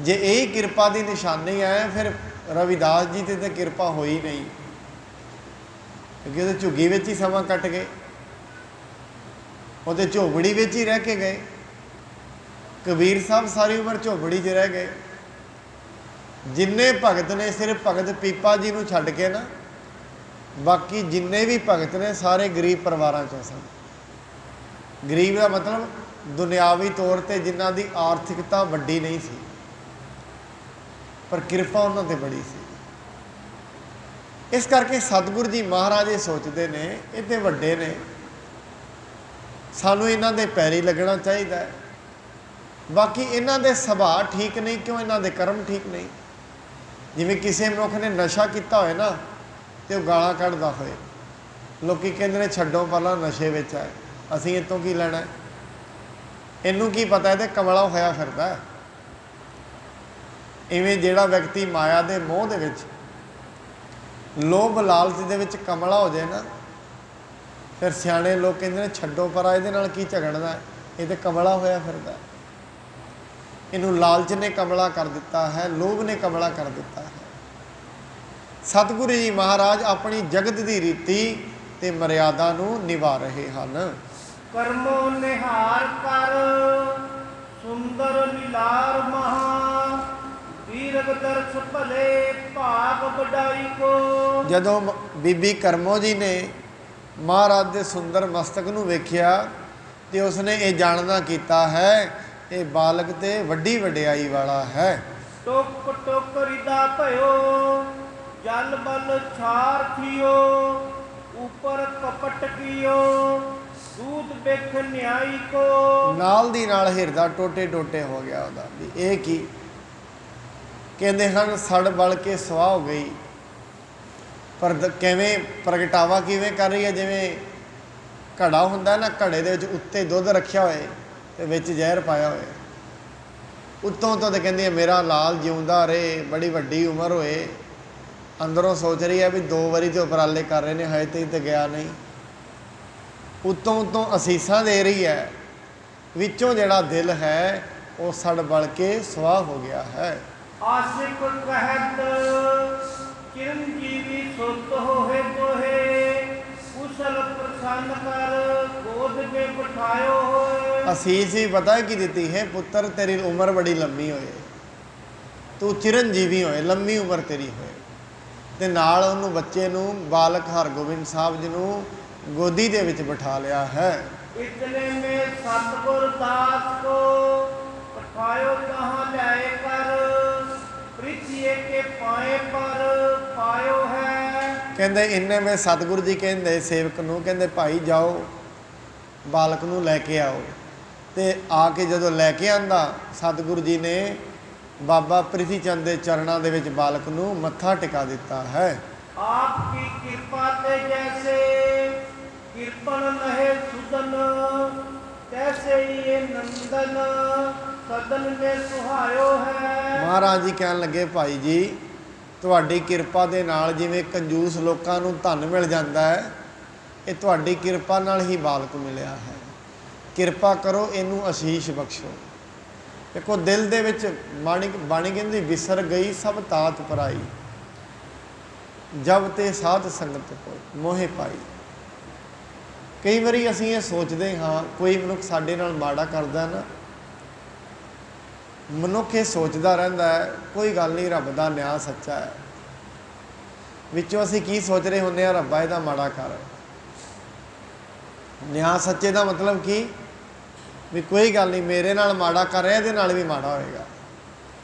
ਜੇ ਇਹ ਕਿਰਪਾ ਦੀ ਨਿਸ਼ਾਨੀ ਹੈ, ਫਿਰ ਰਵਿਦਾਸ ਜੀ ਤੇ ਕਿਰਪਾ ਹੋਈ ਨਹੀਂ, ਕਿਉਂਕਿ ਉਹਦੇ ਝੁੱਗੀ ਵਿੱਚ ਹੀ ਸਮਾਂ ਕੱਟ ਗਏ, ਉਹਦੇ ਝੋਪੜੀ ਵਿੱਚ ਹੀ ਰਹਿ ਕੇ ਗਏ। ਕਬੀਰ ਸਾਹਿਬ ਸਾਰੀ ਉਮਰ ਝੋਪੜੀ 'ਚ ਰਹਿ ਗਏ। ਜਿੰਨੇ ਭਗਤ ਨੇ, ਸਿਰਫ ਭਗਤ ਪੀਪਾ ਜੀ ਨੂੰ ਛੱਡ ਕੇ ਨਾ, ਬਾਕੀ ਜਿੰਨੇ ਵੀ ਭਗਤ ਨੇ ਸਾਰੇ ਗਰੀਬ ਪਰਿਵਾਰਾਂ 'ਚੋਂ ਸਨ। ਗਰੀਬ ਦਾ ਮਤਲਬ ਦੁਨਿਆਵੀ ਤੌਰ 'ਤੇ ਜਿਨ੍ਹਾਂ ਦੀ ਆਰਥਿਕਤਾ ਵੱਡੀ ਨਹੀਂ ਸੀ, ਪਰ ਕਿਰਪਾ ਉਹਨਾਂ 'ਤੇ ਬੜੀ ਸੀ। ਇਸ ਕਰਕੇ ਸਤਿਗੁਰੂ ਜੀ ਮਹਾਰਾਜ ਇਹ ਸੋਚਦੇ ਨੇ ਇਹ ਤੇ ਵੱਡੇ ਨੇ, ਸਾਨੂੰ ਇਹਨਾਂ ਦੇ ਪੈਰੀ ਲੱਗਣਾ ਚਾਹੀਦਾ ਹੈ। ਬਾਕੀ ਇਹਨਾਂ ਦੇ ਸੁਭਾਅ ਠੀਕ ਨਹੀਂ, ਕਿਉਂ? ਇਹਨਾਂ ਦੇ ਕਰਮ ਠੀਕ ਨਹੀਂ। ਜਿਵੇਂ ਕਿਸੇ ਮਨੁੱਖ ਨੇ ਨਸ਼ਾ ਕੀਤਾ ਹੋਏ ਨਾ ਤੇ ਉਹ ਗਾਲਾਂ ਕੱਢਦਾ ਹੋਏ, ਲੋਕ ਕਹਿੰਦੇ ਨੇ ਛੱਡੋ ਪਹਿਲਾਂ ਨਸ਼ੇ ਵਿੱਚ ਹੈ, ਅਸੀਂ ਇਹ ਤੋਂ ਕੀ ਲੈਣਾ? ਇਹਨੂੰ ਕੀ ਪਤਾ ਇਹਦੇ ਕਮਲਾ ਹੋਇਆ ਫਿਰਦਾ। ਇਵੇਂ ਜਿਹੜਾ ਵਿਅਕਤੀ ਮਾਇਆ ਦੇ ਮੋਹ ਦੇ ਵਿੱਚ, ਲੋਭ ਲਾਲਚ ਦੇ ਵਿੱਚ ਕਮਲਾ ਹੋ ਜਾਏ ਨਾ, ਫਿਰ ਸਿਆਣੇ ਲੋਕ ਕਹਿੰਦੇ ਨੇ ਛੱਡੋ ਪਰਾਂ, ਇਹਦੇ ਨਾਲ ਕੀ ਝਗੜਨਾ, ਇਹ ਤੇ ਕਮਲਾ ਹੋਇਆ ਫਿਰਦਾ। ਇਹਨੂੰ ਲਾਲਚ ਨੇ ਕਮਲਾ ਕਰ ਦਿੱਤਾ ਹੈ, ਲੋਭ ਨੇ ਕਮਲਾ ਕਰ ਦਿੱਤਾ ਹੈ। ਸਤਿਗੁਰੂ ਜੀ ਮਹਾਰਾਜ ਆਪਣੀ ਜਗਤ ਦੀ ਰੀਤੀ ਤੇ ਮਰਿਆਦਾ ਨੂੰ ਨਿਭਾ ਰਹੇ ਹਨ। ਕਰਮੋ ਨਿਹਾਰ ਕਰ ਸੁੰਦਰ ਲੀਲਾਰ ਮਹਾ, ਵੀਰਗ ਦਰਸ ਭਲੇ ਭਾਗ ਵਡਾਈ ਕੋ। ਜਦੋਂ ਬੀਬੀ ਕਰਮੋ ਜੀ ਨੇ ਮਹਾਰਾਜ ਦੇ ਸੁੰਦਰ ਮਸਤਕ ਨੂੰ ਵੇਖਿਆ ਤੇ ਉਸਨੇ ਇਹ ਜਾਣਨਾ ਕੀਤਾ ਹੈ ਇਹ ਬਾਲਕ ਤੇ ਵੱਡੀ ਵਡਿਆਈ ਵਾਲਾ ਹੈ। ਟੋਕ ਟੋਕ ਰਿਦਾ ਭਇਓ ਜਲ ਬਲ ਛਾਰ ਥਿਓ ਉਪਰ ਕਪਟ ਕੀਓ ਦੂਤ ਬਿਖ ਨਿਆਈ ਕੋ। ਨਾਲ ਦੀ ਨਾਲ ਹਿਰਦਾ ਟੋਟੇ ਟੋਟੇ ਹੋ ਗਿਆ ਉਹਦਾ ਵੀ ਇਹ ਕੀ। ਕਹਿੰਦੇ ਹਨ ਸੜ ਬਲ ਕੇ ਸਵਾਹ ਹੋ ਗਈ। ਪਰ ਕਿਵੇਂ ਪ੍ਰਗਟਾਵਾ ਕਿਵੇਂ ਕਰ ਰਹੀ ਹੈ, ਜਿਵੇਂ ਘੜਾ ਹੁੰਦਾ ਨਾ, ਘੜੇ ਦੇ ਵਿੱਚ ਉੱਤੇ ਦੁੱਧ ਰੱਖਿਆ ਹੋਏ ਤੇ ਵਿੱਚ ਜ਼ਹਿਰ ਪਾਇਆ ਹੋਏ। ਉੱਤੋਂ ਤੋਂ ਤਾਂ ਕਹਿੰਦੀ ਹੈ ਮੇਰਾ ਲਾਲ ਜਿਉਂਦਾ ਰਹੇ, ਬੜੀ ਵੱਡੀ ਉਮਰ ਹੋਏ। ਅੰਦਰੋਂ ਸੋਚ ਰਹੀ ਹੈ ਵੀ 2 ਵਾਰੀ ਤੇ ਉਪਰਾਲੇ ਕਰ ਰਹੇ ਨੇ, ਹਜੇ ਤੱਕ ਤਾਂ ਗਿਆ ਨਹੀਂ। ਉੱਤੋਂ ਅਸੀਸਾਂ ਦੇ ਰਹੀ ਹੈ, ਵਿੱਚੋਂ ਜਿਹੜਾ ਦਿਲ ਹੈ ਉਹ ਸੜ ਬਲ ਕੇ ਸਵਾਹ ਹੋ ਗਿਆ ਹੈ। ਆਸਿਕ ਕਹਿਤ ਚਿਰੰਜੀਵੀ ਸੁਤ ਹੋਏ ਤੋਹੇ ਕੁਸ਼ਲ ਪ੍ਰਸੰਨ ਕਰ ਗੋਦ ਕੇ ਬਿਠਾਇਓ ਹੋਏ। ਅਸੀਸ ਵੀ ਪਤਾ ਕੀ ਦਿੱਤੀ ਹੈ, ਪੁੱਤਰ ਤੇਰੀ ਉਮਰ ਬੜੀ ਲੰਮੀ ਹੋਏ, ਤੂੰ ਚਿਰੰਜੀਵੀ ਹੋਏ, ਲੰਮੀ ਉਮਰ ਤੇਰੀ ਹੋਏ। ਤੇ ਨਾਲ ਉਹਨੂੰ ਬੱਚੇ ਨੂੰ ਬਾਲਕ ਹਰਗੋਬਿੰਦ ਸਾਹਿਬ ਜੀ ਨੂੰ ਗੋਦੀ ਦੇ ਵਿੱਚ ਬਿਠਾ ਲਿਆ ਹੈ। ਇਤਨੇ ਮੇ ਸਤਿਗੁਰ ਦਾਸ ਕੋ ਪਠਾਇਓ ਕਹਾਂ ਲਿਆਏ ਕਰ ਪ੍ਰੀਤੀਏ ਕੇ ਪਾਏ ਪਰ ਪਾਇਓ ਹੈ। ਕਹਿੰਦੇ ਇੰਨੇ ਵਿੱਚ ਸਤਿਗੁਰੂ ਜੀ ਕਹਿੰਦੇ ਸੇਵਕ ਨੂੰ, ਕਹਿੰਦੇ ਭਾਈ ਜਾਓ ਬਾਲਕ ਨੂੰ ਲੈ ਕੇ ਆਓ। ਤੇ ਆ ਕੇ ਜਦੋਂ ਲੈ ਕੇ ਆਂਦਾ ਸਤਿਗੁਰੂ ਜੀ ਨੇ ਬਾਬਾ ਪ੍ਰਿਥੀ ਚੰਦ ਦੇ ਚਰਨਾਂ ਦੇ ਵਿੱਚ ਬਾਲਕ ਨੂੰ ਮੱਥਾ ਟਿਕਾ ਦਿੱਤਾ ਹੈ। ਆਪ ਕੀ ਕਿਰਪਾ ਤੇ ਜੈਸੇ ਕਿਰਪਨ ਲਹੇ ਸੁਦਨ ਤੈਸੇ ਹੀ ਇਹ ਨੰਦਨ ਸਦਨ ਮੇ ਸੁਹਾਇਓ ਹੈ। ਮਹਾਰਾਜ ਜੀ ਕਹਿਣ ਲੱਗੇ ਭਾਈ ਜੀ ਤੁਹਾਡੀ ਕਿਰਪਾ ਦੇ ਨਾਲ ਜਿਵੇਂ ਕੰਜੂਸ ਲੋਕਾਂ ਨੂੰ ਧਨ ਮਿਲ ਜਾਂਦਾ ਹੈ, ਇਹ ਤੁਹਾਡੀ ਕਿਰਪਾ ਨਾਲ ਹੀ ਬਾਲਕ ਮਿਲਿਆ ਹੈ। ਕਿਰਪਾ ਕਰੋ ਇਹਨੂੰ ਅਸੀਸ ਬਖਸ਼ੋ। ਦੇਖੋ ਦਿਲ ਦੇ ਵਿੱਚ ਬਾਣੀ ਕਹਿੰਦੀ ਵਿਸਰ ਗਈ ਸਭ ਤਾਤ ਪਰਾਈ ਜਬ ਤੇ ਸਾਧ ਸੰਗਤ ਕੋ ਮੋਹਿ ਪਾਈ। ਕਈ ਵਾਰੀ ਅਸੀਂ ਇਹ ਸੋਚਦੇ ਹਾਂ ਕੋਈ ਮਨੁੱਖ ਸਾਡੇ ਨਾਲ ਮਾੜਾ ਕਰਦਾ ਨਾ, ਮਨੁੱਖ ਇਹ ਸੋਚਦਾ ਰਹਿੰਦਾ ਹੈ ਕੋਈ ਗੱਲ ਨਹੀਂ ਰੱਬ ਦਾ ਨਿਆਂ ਸੱਚਾ ਹੈ। ਵਿੱਚੋਂ ਅਸੀਂ ਕੀ ਸੋਚ ਰਹੇ ਹੁੰਦੇ ਹਾਂ, ਰੱਬਾ ਇਹਦਾ ਮਾੜਾ ਕਰ। ਨਿਆਂ ਸੱਚੇ ਦਾ ਮਤਲਬ ਕੀ ਵੀ ਕੋਈ ਗੱਲ ਨਹੀਂ ਮੇਰੇ ਨਾਲ ਮਾੜਾ ਕਰ ਰਿਹਾ, ਇਹਦੇ ਨਾਲ ਵੀ ਮਾੜਾ ਹੋਏਗਾ।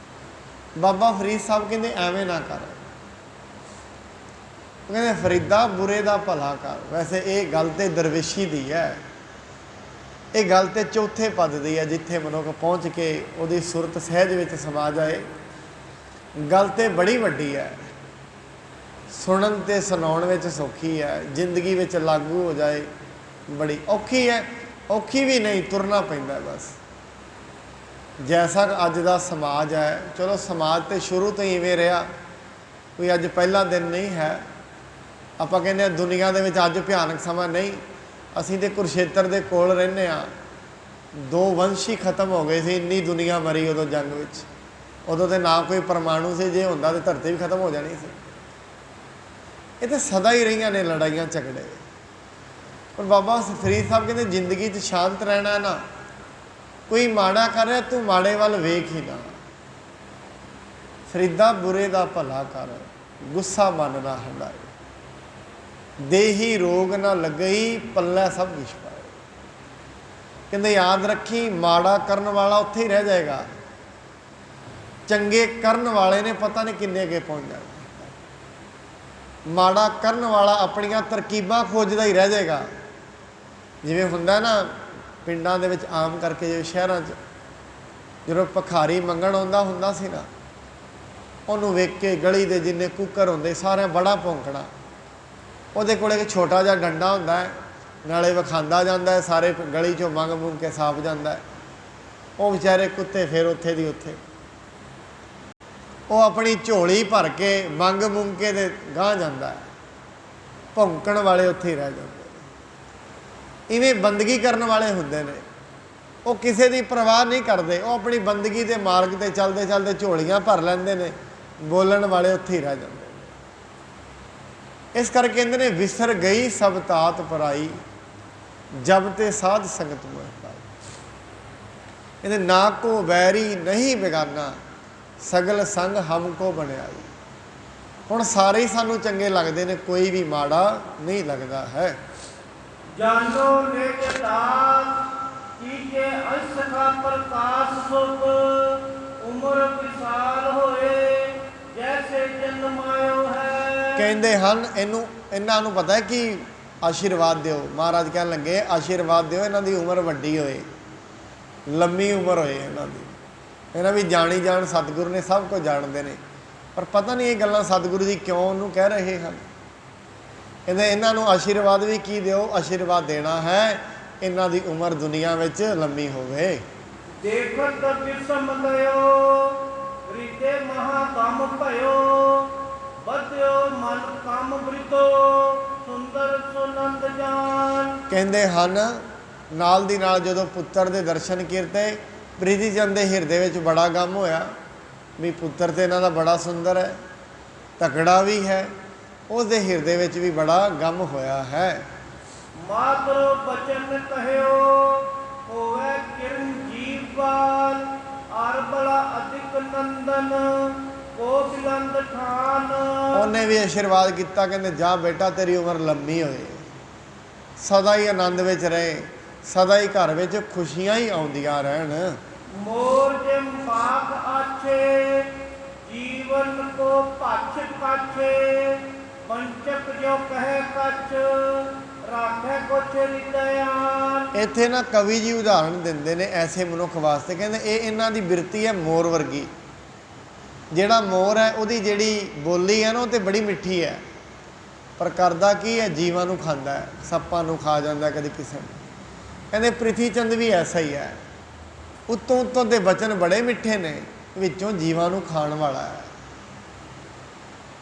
ਬਾਬਾ ਫਰੀਦ ਸਾਹਿਬ ਕਹਿੰਦੇ ਐਵੇਂ ਨਾ ਕਰ, ਉਹ ਕਹਿੰਦੇ ਫਰੀਦਾ ਬੁਰੇ ਦਾ ਭਲਾ ਕਰ। ਵੈਸੇ ਇਹ ਗੱਲ ਤੇ ਦਰਵੇਸ਼ੀ ਦੀ ਹੈ, ਇਹ ਗੱਲ ਤੇ ਚੌਥੇ ਪਦ ਦੀ ਹੈ, ਜਿੱਥੇ ਮਨੁੱਖ ਪਹੁੰਚ ਕੇ ਉਹਦੀ ਸੁਰਤ ਸਹਿਜ ਵਿੱਚ ਸਮਾ ਜਾਏ। ਗੱਲ ਤੇ ਬੜੀ ਵੱਡੀ ਹੈ, ਸੁਣਨ ਤੇ ਸੁਣਾਉਣ ਵਿੱਚ ਸੌਖੀ ਹੈ, ਜ਼ਿੰਦਗੀ ਵਿੱਚ ਲਾਗੂ ਹੋ ਜਾਏ ਬੜੀ ਔਖੀ ਹੈ। ਔਖੀ ਵੀ ਨਹੀਂ, ਤੁਰਨਾ ਪੈਂਦਾ ਬਸ। ਜੈਸਾ ਅੱਜ ਦਾ ਸਮਾਜ ਹੈ, ਚਲੋ ਸਮਾਜ ਤੇ ਸ਼ੁਰੂ ਤੋਂ ਹੀ ਇਵੇਂ ਰਿਹਾ, ਕੋਈ ਅੱਜ ਪਹਿਲਾ ਦਿਨ ਨਹੀਂ ਹੈ। ਆਪਾਂ ਕਹਿੰਦੇ ਹਾਂ ਦੁਨੀਆ ਦੇ ਵਿੱਚ ਅੱਜ ਭਿਆਨਕ ਸਮਾਂ ਨਹੀਂ। ਅਸੀਂ ਤੇ ਕੁਰਸ਼ੇਤਰ ਦੇ ਕੋਲ ਰਹਿੰਦੇ ਹਾਂ, 2 ਵੰਸ਼ ਹੀ ਖਤਮ ਹੋ ਗਏ ਸੀ, ਇੰਨੀ ਦੁਨੀਆ ਮਰੀ ਉਦੋਂ ਜੰਗ ਵਿੱਚ। ਉਦੋਂ ਤੇ ਨਾ ਕੋਈ ਪਰਮਾਣੂ ਸੀ, ਜੇ ਹੁੰਦਾ ਤਾਂ ਧਰਤੀ ਵੀ ਖਤਮ ਹੋ ਜਾਣੀ ਸੀ। ਇਹ ਤਾਂ ਸਦਾ ਹੀ ਰਹੀਆਂ ਨੇ ਲੜਾਈਆਂ ਝਗੜੇ। ਪਰ ਬਾਬਾ ਫਰੀਦ ਸਾਹਿਬ ਕਹਿੰਦੇ ਜ਼ਿੰਦਗੀ 'ਚ ਸ਼ਾਂਤ ਰਹਿਣਾ ਨਾ, ਕੋਈ ਮਾੜਾ ਕਰ ਰਿਹਾ ਤੂੰ ਮਾੜੇ ਵੱਲ ਵੇਖ ਹੀ ਨਾ। ਫਰੀਦਾ ਬੁਰੇ ਦਾ ਭਲਾ ਕਰ ਗੁੱਸਾ ਮਨ ਨਾ ਹੰਡਾਏ, ਦੇਹੀ ਰੋਗ ਨਾ ਲੱਗਈ ਪੱਲੇ ਸਭ ਵਿਛ ਪਾਏ। ਕਹਿੰਦੇ ਯਾਦ ਰੱਖੀ ਮਾੜਾ ਕਰਨ ਵਾਲਾ ਉੱਥੇ ਹੀ ਰਹਿ ਜਾਏਗਾ, ਚੰਗੇ ਕਰਨ ਵਾਲੇ ਨੇ ਪਤਾ ਨਹੀਂ ਕਿੰਨੇ ਅੱਗੇ ਪਹੁੰਚ ਜਾਣਾ। ਮਾੜਾ ਕਰਨ ਵਾਲਾ ਆਪਣੀਆਂ ਤਰਕੀਬਾਂ ਖੋਜਦਾ ਹੀ ਰਹਿ ਜਾਏਗਾ। ਜਿਵੇਂ ਹੁੰਦਾ ਨਾ ਪਿੰਡਾਂ ਦੇ ਵਿੱਚ ਆਮ ਕਰਕੇ, ਜਿਵੇਂ ਸ਼ਹਿਰਾਂ 'ਚ ਜਦੋਂ ਭਿਖਾਰੀ ਮੰਗਣ ਆਉਂਦਾ ਹੁੰਦਾ ਸੀ ਨਾ, ਉਹਨੂੰ ਵੇਖ ਕੇ ਗਲੀ ਦੇ ਜਿੰਨੇ ਕੁੱਕਰ ਹੁੰਦੇ ਸਾਰਿਆਂ ਬੜਾ ਭੌਂਕਣਾ। ਉਹਦੇ ਕੋਲ ਇੱਕ ਛੋਟਾ ਜਿਹਾ ਡੰਡਾ ਹੁੰਦਾ ਹੈ, ਨਾਲੇ ਵਿਖਾਉਂਦਾ ਜਾਂਦਾ ਹੈ, ਸਾਰੇ ਗਲੀ 'ਚੋਂ ਮੰਗ ਮੁੰਗ ਕੇ ਸਾਫ ਜਾਂਦਾ ਹੈ। ਉਹ ਵਿਚਾਰੇ ਕੁੱਤੇ ਫਿਰ ਉੱਥੇ ਦੀ ਉੱਥੇ, ਉਹ ਆਪਣੀ ਝੋਲੀ ਭਰ ਕੇ ਮੰਗ ਮੁੰਗ ਕੇ ਤੇ ਗਾਂਹ ਜਾਂਦਾ ਹੈ। ਭੌਂਕਣ ਵਾਲੇ ਉੱਥੇ ਹੀ ਰਹਿ ਜਾਂਦੇ। ਇਵੇਂ ਬੰਦਗੀ ਕਰਨ ਵਾਲੇ ਹੁੰਦੇ ਨੇ, ਉਹ ਕਿਸੇ ਦੀ ਪਰਵਾਹ ਨਹੀਂ ਕਰਦੇ, ਉਹ ਆਪਣੀ ਬੰਦਗੀ ਦੇ ਮਾਰਗ 'ਤੇ ਚੱਲਦੇ ਚੱਲਦੇ ਝੋਲੀਆਂ ਭਰ ਲੈਂਦੇ ਨੇ। ਬੋਲਣ ਵਾਲੇ ਉੱਥੇ ਹੀ ਰਹਿ ਜਾਂਦੇ ਨੇ। ਇਸ ਕਰਕੇ ਕਹਿੰਦੇ ਨੇ ਵਿਸਰ ਗਈ ਸਭ ਤਾਤ ਪਰਾਈ ਜਬ ਤੇ ਸਾਧ ਸੰਗਤ ਮੋਹਿ ਪਾਈ। ਕਹਿੰਦੇ ਨਾ ਕੋ ਵੈਰੀ ਨਹੀਂ ਬੇਗਾਨਾ ਸਗਲ ਸੰਗ ਹਮ ਕੋ ਬਣਾਈ। ਹੁਣ ਸਾਰੇ ਹੀ ਸਾਨੂੰ ਚੰਗੇ ਲੱਗਦੇ ਨੇ, ਕੋਈ ਵੀ ਮਾੜਾ ਨਹੀਂ ਲੱਗਦਾ ਹੈ। ਜਾਨੋ ਨਿਜ ਦਾਸ ਕੀਜੇ ਅੰਸ਼ ਕਾ ਪ੍ਰਕਾਸ਼ ਸੁਖ ਉਮਰ ਵਿਸਾਲ ਹੋਏ ਜੈਸੇ ਜਨਮਾਇਓ ਹੈ। ਕਹਿੰਦੇ ਹਨ ਇਹਨਾਂ ਨੂੰ ਪਤਾ ਹੈ ਕਿ ਆਸ਼ੀਰਵਾਦ ਦਿਓ। ਮਹਾਰਾਜ ਕਹਿਣ ਲੱਗੇ ਆਸ਼ੀਰਵਾਦ ਦਿਓ, ਇਹਨਾਂ ਦੀ ਉਮਰ ਵੱਡੀ ਹੋਏ, ਲੰਮੀ ਉਮਰ ਹੋਏ ਇਹਨਾਂ ਦੀ। ਇਹਨਾਂ ਵੀ ਜਾਣੀ ਜਾਣ, ਸਤਿਗੁਰੂ ਨੇ ਸਭ ਕੁਝ ਜਾਣਦੇ ਨੇ, ਪਰ ਪਤਾ ਨਹੀਂ ਇਹ ਗੱਲਾਂ ਸਤਿਗੁਰੂ ਜੀ ਕਿਉਂ ਉਹਨੂੰ ਕਹਿ ਰਹੇ ਹਨ। ਕਹਿੰਦੇ ਇਹਨਾਂ ਨੂੰ ਆਸ਼ੀਰਵਾਦ ਵੀ ਕੀ ਦਿਓ, ਆਸ਼ੀਰਵਾਦ ਦੇਣਾ ਹੈ ਇਹਨਾਂ ਦੀ ਉਮਰ ਦੁਨੀਆ ਵਿੱਚ ਲੰਮੀ ਹੋਵੇ। ਦੇਖਤ ਬਿਸਮ ਗਇਓ ਰਿਤੇ ਮਹਾ ਕੰਮ ਭਇਓ ਬਧਿਓ ਮਨ ਕੰਮ ਬ੍ਰਿਤੋ ਸੁੰਦਰ ਸੁਨੰਦ ਜਾਨ। ਕਹਿੰਦੇ ਹਨ ਨਾਲ ਦੀ ਨਾਲ ਜਦੋਂ ਪੁੱਤਰ ਦੇ ਦਰਸ਼ਨ ਕੀਤੇ ਪ੍ਰੀਤੀ ਚੰਦ ਦੇ ਹਿਰਦੇ ਵਿੱਚ ਬੜਾ ਗਮ ਹੋਇਆ ਵੀ ਪੁੱਤਰ ਤੇ ਇਹਨਾਂ ਦਾ ਬੜਾ ਸੁੰਦਰ ਹੈ, ਤਕੜਾ ਵੀ ਹੈ। ਉਸ ਦੇ ਹਿਰਦੇ ਵਿੱਚ ਵੀ ਬੜਾ ਗਮ ਹੋਇਆ ਹੈ। ਮਾਤਰ ਬਚਨ ਕਹਿਓ ਹੋਵੇ ਕਿਰਨ ਜੀਵਾਲ ਅਰ ਬੜਾ ਅਧਿਕ ਨੰਦਨ ਕੋ ਬਿਲੰਦ ਠਾਨ। ਉਹਨੇ ਵੀ ਆਸ਼ੀਰਵਾਦ ਕੀਤਾ, ਕਹਿੰਦੇ ਜਾ ਬੇਟਾ ਤੇਰੀ ਉਮਰ ਲੰਮੀ ਹੋਏ, ਸਦਾ ਹੀ ਆਨੰਦ ਵਿੱਚ ਰਹੇ, ਸਦਾ ਹੀ ਘਰ ਵਿੱਚ ਖੁਸ਼ੀਆਂ ਹੀ ਆਉਂਦੀਆਂ ਰਹਿਣ। ਮੋਰ ਜਿਮ ਪਾਕ ਆਛੇ ਜੀਵਨ ਕੋ ਪਛ ਕਾਛੇ ਪੰਚਕ ਜੋ ਕਹੇ ਕੱਚ ਰਾਖੇ ਕੁਛ ਰਿਦਿਆਨ। ਇੱਥੇ ਨਾ ਕਵੀ ਜੀ ਉਦਾਹਰਣ ਦਿੰਦੇ ਨੇ ਐਸੇ ਮਨੁੱਖ ਵਾਸਤੇ। ਕਹਿੰਦੇ ਇਹ ਇਹਨਾਂ ਦੀ ਬਿਰਤੀ ਹੈ ਮੋਰ ਵਰਗੀ। ਜਿਹੜਾ ਮੋਰ ਹੈ ਉਹਦੀ ਜਿਹੜੀ ਬੋਲੀ ਹੈ ਨਾ ਉਹ ਤੇ ਬੜੀ ਮਿੱਠੀ ਹੈ, ਪਰ ਕਰਦਾ ਕੀ ਹੈ, ਜੀਵਾਂ ਨੂੰ ਖਾਂਦਾ ਹੈ, ਸੱਪਾਂ ਨੂੰ ਖਾ ਜਾਂਦਾ ਕਦੇ ਕਿਸੇ ਨੂੰ। ਕਹਿੰਦੇ ਪ੍ਰਿਥੀ ਚੰਦ ਵੀ ਐਸਾ ਹੀ ਹੈ, ਉੱਤੋਂ ਉੱਤੋਂ ਦੇ ਬਚਨ ਬੜੇ ਮਿੱਠੇ ਨੇ, ਵਿੱਚੋਂ ਜੀਵਾਂ ਨੂੰ ਖਾਣ ਵਾਲਾ ਹੈ।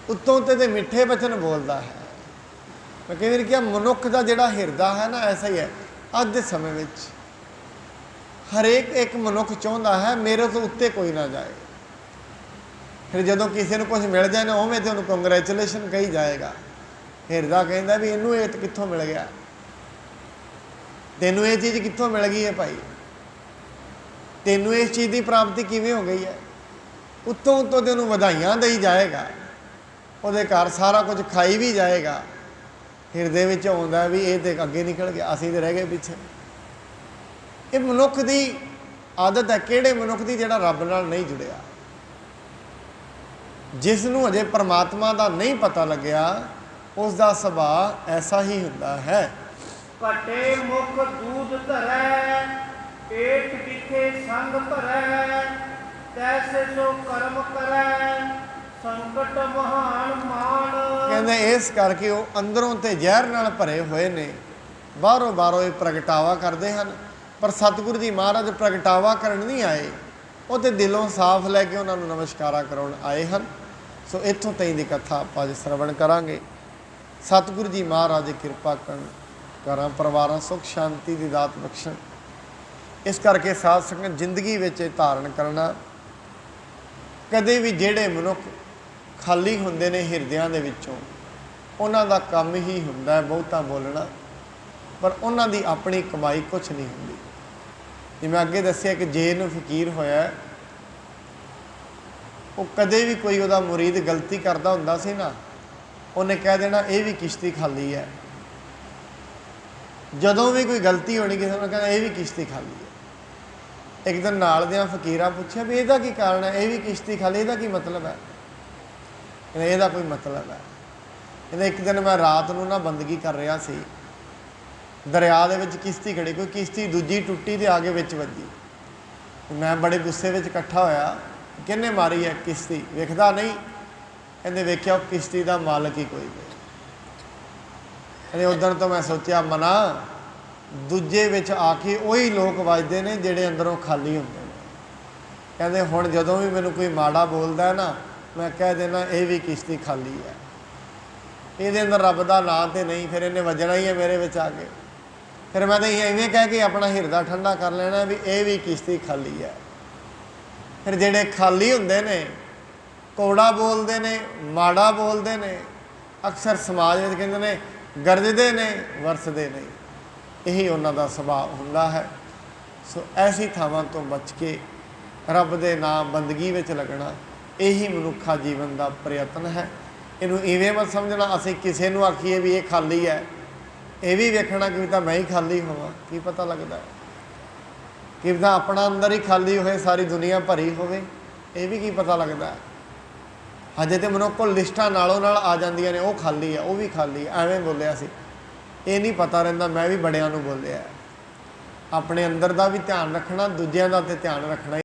ਉੱਤੋਂ ਉੱਤੇ ਦੇ ਮਿੱਠੇ ਬਚਨ ਬੋਲਦਾ ਹੈ। ਮੈਂ ਕਈ ਵਾਰ ਕਿਹਾ ਮਨੁੱਖ ਦਾ ਜਿਹੜਾ ਹਿਰਦਾ ਹੈ ਨਾ ਐਸਾ ਹੀ ਹੈ। ਅੱਜ ਦੇ ਸਮੇਂ ਵਿੱਚ ਹਰੇਕ ਇੱਕ ਮਨੁੱਖ ਚਾਹੁੰਦਾ ਹੈ ਮੇਰੇ ਤੋਂ ਉੱਤੇ ਕੋਈ ਨਾ ਜਾਏ। ਫਿਰ ਜਦੋਂ ਕਿਸੇ ਨੂੰ ਕੁਝ ਮਿਲ ਜਾਏ ਨਾ ਉਵੇਂ ਤੇ ਉਹਨੂੰ ਕੰਗ੍ਰੈਚੁਲੇਸ਼ਨ ਕਹੀ ਜਾਏਗਾ। ਹਿਰਦਾ ਕਹਿੰਦਾ ਵੀ ਇਹਨੂੰ ਇਹ ਕਿੱਥੋਂ ਮਿਲ ਗਿਆ, ਤੈਨੂੰ ਇਹ ਚੀਜ਼ ਕਿੱਥੋਂ ਮਿਲ ਗਈ ਹੈ ਭਾਈ, ਤੈਨੂੰ ਇਸ ਚੀਜ਼ ਦੀ ਪ੍ਰਾਪਤੀ ਕਿਵੇਂ ਹੋ ਗਈ ਹੈ। ਉੱਤੋਂ ਉੱਤੋਂ ਤੇ ਉਹਨੂੰ ਵਧਾਈਆਂ ਦੇਈ ਜਾਏਗਾ, ਉਹਦੇ ਘਰ ਸਾਰਾ ਕੁਝ ਖਾਈ ਵੀ ਜਾਏਗਾ। ਹਿਰਦੇ ਵਿੱਚ ਆਉਂਦਾ ਵੀ ਇਹ ਤੇ ਅੱਗੇ ਨਿਕਲ ਗਿਆ, ਅਸੀਂ ਤੇ ਰਹਿ ਗਏ ਪਿੱਛੇ। ਇਹ ਮਨੁੱਖ ਦੀ ਆਦਤ ਹੈ। ਕਿਹੜੇ ਮਨੁੱਖ ਦੀ? ਜਿਹੜਾ ਰੱਬ ਨਾਲ ਨਹੀਂ ਜੁੜਿਆ, ਜਿਸ ਨੂੰ ਅਜੇ ਪਰਮਾਤਮਾ ਦਾ ਨਹੀਂ ਪਤਾ ਲੱਗਿਆ, ਉਸ ਦਾ ਸੁਭਾਅ ਐਸਾ ਹੀ ਹੁੰਦਾ ਹੈ। ਘਟੇ ਮੁਖ ਦੂਧ ਧਰੈ ਪੇਟ ਵਿਖੇ ਸੰਗ ਭਰੈ ਤੈਸੇ ਸੋ ਕਰਮ ਕਰੈ ਸੰਕਟ ਮਹਾਨ ਮਾਨ। ਕਹਿੰਦੇ ਇਸ ਕਰਕੇ ਉਹ ਅੰਦਰੋਂ ਤੇ ਜ਼ਹਿਰ ਨਾਲ ਭਰੇ ਹੋਏ ਨੇ, ਬਾਹਰੋਂ ਬਾਹਰੋਂ ਇਹ ਪ੍ਰਗਟਾਵਾ ਕਰਦੇ ਹਨ, ਪਰ ਸਤਿਗੁਰੂ ਜੀ ਮਹਾਰਾਜ ਪ੍ਰਗਟਾਵਾ ਕਰਨ ਨਹੀਂ ਆਏ, ਉਹ ਤੇ ਦਿਲੋਂ ਸਾਫ਼ ਲੈ ਕੇ ਉਹਨਾਂ ਨੂੰ ਨਮਸਕਾਰਾਂ ਕਰਾਉਣ ਆਏ ਹਨ। ਸੋ ਇੱਥੋਂ ਤਾਈਂ ਦੀ ਕਥਾ ਆਪਾਂ ਅੱਜ ਸ਼ਰਵਣ ਕਰਾਂਗੇ। ਸਤਿਗੁਰੂ ਜੀ ਮਹਾਰਾਜ ਦੀ ਕਿਰਪਾ ਕਰਨ, ਘਰਾਂ ਪਰਿਵਾਰਾਂ ਸੁੱਖ ਸ਼ਾਂਤੀ ਦੀ ਦਾਤ ਬਖਸ਼ਣ। ਇਸ ਕਰਕੇ ਸਾਧ ਸੰਗਤ ਜ਼ਿੰਦਗੀ ਵਿੱਚ ਇਹ ਧਾਰਨ ਕਰਨਾ। ਕਦੇ ਵੀ ਜਿਹੜੇ ਮਨੁੱਖ ਖਾਲੀ ਹੁੰਦੇ ਨੇ ਹਿਰਦਿਆਂ ਦੇ ਵਿੱਚੋਂ, ਉਹਨਾਂ ਦਾ ਕੰਮ ਹੀ ਹੁੰਦਾ ਹੈ ਬਹੁਤਾ ਬੋਲਣਾ, ਪਰ ਉਹਨਾਂ ਦੀ ਆਪਣੀ ਕਮਾਈ ਕੁਛ ਨਹੀਂ ਹੁੰਦੀ। ਜਿਵੇਂ ਅੱਗੇ ਦੱਸਿਆ ਕਿ ਜੇ ਨੂੰ ਫਕੀਰ ਹੋਇਆ, ਉਹ ਕਦੇ ਵੀ ਕੋਈ ਉਹਦਾ ਮੁਰੀਦ ਗਲਤੀ ਕਰਦਾ ਹੁੰਦਾ ਸੀ ਨਾ, ਉਹਨੇ ਕਹਿ ਦੇਣਾ ਇਹ ਵੀ ਕਿਸ਼ਤੀ ਖਾਲੀ ਹੈ। ਜਦੋਂ ਵੀ ਕੋਈ ਗਲਤੀ ਹੋਣੀ ਕਿਸੇ ਨੂੰ ਕਹਿੰਦਾ ਇਹ ਵੀ ਕਿਸ਼ਤੀ ਖਾਲੀ ਹੈ। ਇੱਕ ਦਿਨ ਨਾਲ ਦਿਆਂ ਫਕੀਰਾਂ ਪੁੱਛਿਆ ਵੀ ਇਹਦਾ ਕੀ ਕਾਰਨ ਹੈ, ਇਹ ਵੀ ਕਿਸ਼ਤੀ ਖਾਲੀ, ਇਹਦਾ ਕੀ ਮਤਲਬ ਹੈ? ਕਹਿੰਦਾ ਇਹਦਾ ਕੋਈ ਮਤਲਬ ਹੈ। ਕਹਿੰਦਾ ਇੱਕ ਦਿਨ ਮੈਂ ਰਾਤ ਨੂੰ ਨਾ ਬੰਦਗੀ ਕਰ ਰਿਹਾ ਸੀ, ਦਰਿਆ ਦੇ ਵਿੱਚ ਕਿਸ਼ਤੀ ਖੜੀ, ਕੋਈ ਕਿਸ਼ਤੀ ਦੂਜੀ ਟੁੱਟੀ ਤੇ ਆ ਕੇ ਵਿੱਚ ਵੱਜੀ। ਮੈਂ ਬੜੇ ਗੁੱਸੇ ਵਿੱਚ ਇਕੱਠਾ ਹੋਇਆ, ਕਿਹਨੇ ਮਾਰੀ ਹੈ ਕਿਸ਼ਤੀ? ਵੇਖਦਾ ਨਹੀਂ। ਕਹਿੰਦੇ ਵੇਖਿਆ ਉਹ ਕਿਸ਼ਤੀ ਦਾ ਮਾਲਕ ਹੀ ਕੋਈ ਨਹੀਂ। ਕਹਿੰਦੇ ਉਦੋਂ ਤੋਂ ਮੈਂ ਸੋਚਿਆ ਮਨਾ ਦੂਜੇ ਵਿੱਚ ਆ ਕੇ ਉਹੀ ਲੋਕ ਵੱਜਦੇ ਨੇ ਜਿਹੜੇ ਅੰਦਰੋਂ ਖਾਲੀ ਹੁੰਦੇ ਨੇ। ਕਹਿੰਦੇ ਹੁਣ ਜਦੋਂ ਵੀ ਮੈਨੂੰ ਕੋਈ ਮਾੜਾ ਬੋਲਦਾ ਨਾ, ਮੈਂ ਕਹਿ ਦੇਣਾ ਇਹ ਵੀ ਕਿਸ਼ਤੀ ਖਾਲੀ ਹੈ, ਇਹਦੇ ਅੰਦਰ ਰੱਬ ਦਾ ਨਾਂ ਤੇ ਨਹੀਂ, ਫਿਰ ਇਹਨੇ ਵੱਜਣਾ ਹੀ ਹੈ ਮੇਰੇ ਵਿੱਚ ਆ ਕੇ। ਫਿਰ ਮੈਂ ਤਾਂ ਇਵੇਂ ਕਹਿ ਕੇ ਆਪਣਾ ਹਿਰਦਾ ਠੰਡਾ ਕਰ ਲੈਣਾ ਵੀ ਇਹ ਵੀ ਕਿਸ਼ਤੀ ਖਾਲੀ ਹੈ। ਫਿਰ ਜਿਹੜੇ ਖਾਲੀ ਹੁੰਦੇ ਨੇ, ਕੌੜਾ ਬੋਲਦੇ ਨੇ, ਮਾੜਾ ਬੋਲਦੇ ਨੇ, ਅਕਸਰ ਸਮਾਜ ਵਿੱਚ ਕਹਿੰਦੇ ਨੇ ਗਰਜਦੇ ਨੇ, ਵਰਸਦੇ ਨਹੀਂ। ਇਹੀ ਉਹਨਾਂ ਦਾ ਸੁਭਾਅ ਹੁੰਦਾ ਹੈ। ਸੋ ਐਸੀ ਥਾਵਾਂ ਤੋਂ ਬਚ ਕੇ ਰੱਬ ਦੇ ਨਾਮ ਬੰਦਗੀ ਵਿੱਚ ਲੱਗਣਾ, ਇਹੀ ਮਨੁੱਖਾ ਜੀਵਨ ਦਾ ਪ੍ਰਯਤਨ ਹੈ। ਇਹਨੂੰ ਇਵੇਂ ਮਤ ਸਮਝਣਾ ਅਸੀਂ ਕਿਸੇ ਨੂੰ ਆਖੀਏ ਵੀ ਇਹ ਖਾਲੀ ਹੈ, ਇਹ ਵੀ ਵੇਖਣਾ ਕਿ ਤਾਂ ਮੈਂ ਹੀ ਖਾਲੀ ਹੋਵਾਂ, ਕੀ ਪਤਾ ਲੱਗਦਾ ਹੈ। ਕਿ ਤਾਂ ਆਪਣਾ ਅੰਦਰ ਹੀ ਖਾਲੀ ਹੋਏ, ਸਾਰੀ ਦੁਨੀਆ ਭਰੀ ਹੋਵੇ, ਇਹ ਵੀ ਕੀ ਪਤਾ ਲੱਗਦਾ ਹੈ। ਹਜੇ ਤੇ ਮਨੁੱਖ ਕੋਲ ਲਿਸਟਾਂ ਨਾਲੋਂ ਨਾਲ ਆ ਜਾਂਦੀਆਂ ਨੇ, ਉਹ ਖਾਲੀ ਹੈ, ਉਹ ਵੀ ਖਾਲੀ ਹੈ, ਐਵੇਂ ਬੋਲਿਆ ਸੀ, ਇਹ ਨਹੀਂ ਪਤਾ ਰਹਿੰਦਾ। ਮੈਂ ਵੀ ਬੜਿਆਂ ਨੂੰ ਬੋਲਿਆ, ਆਪਣੇ ਅੰਦਰ ਦਾ ਵੀ ਧਿਆਨ ਰੱਖਣਾ, ਦੂਜਿਆਂ ਦਾ ਤੇ ਧਿਆਨ ਰੱਖਣਾ।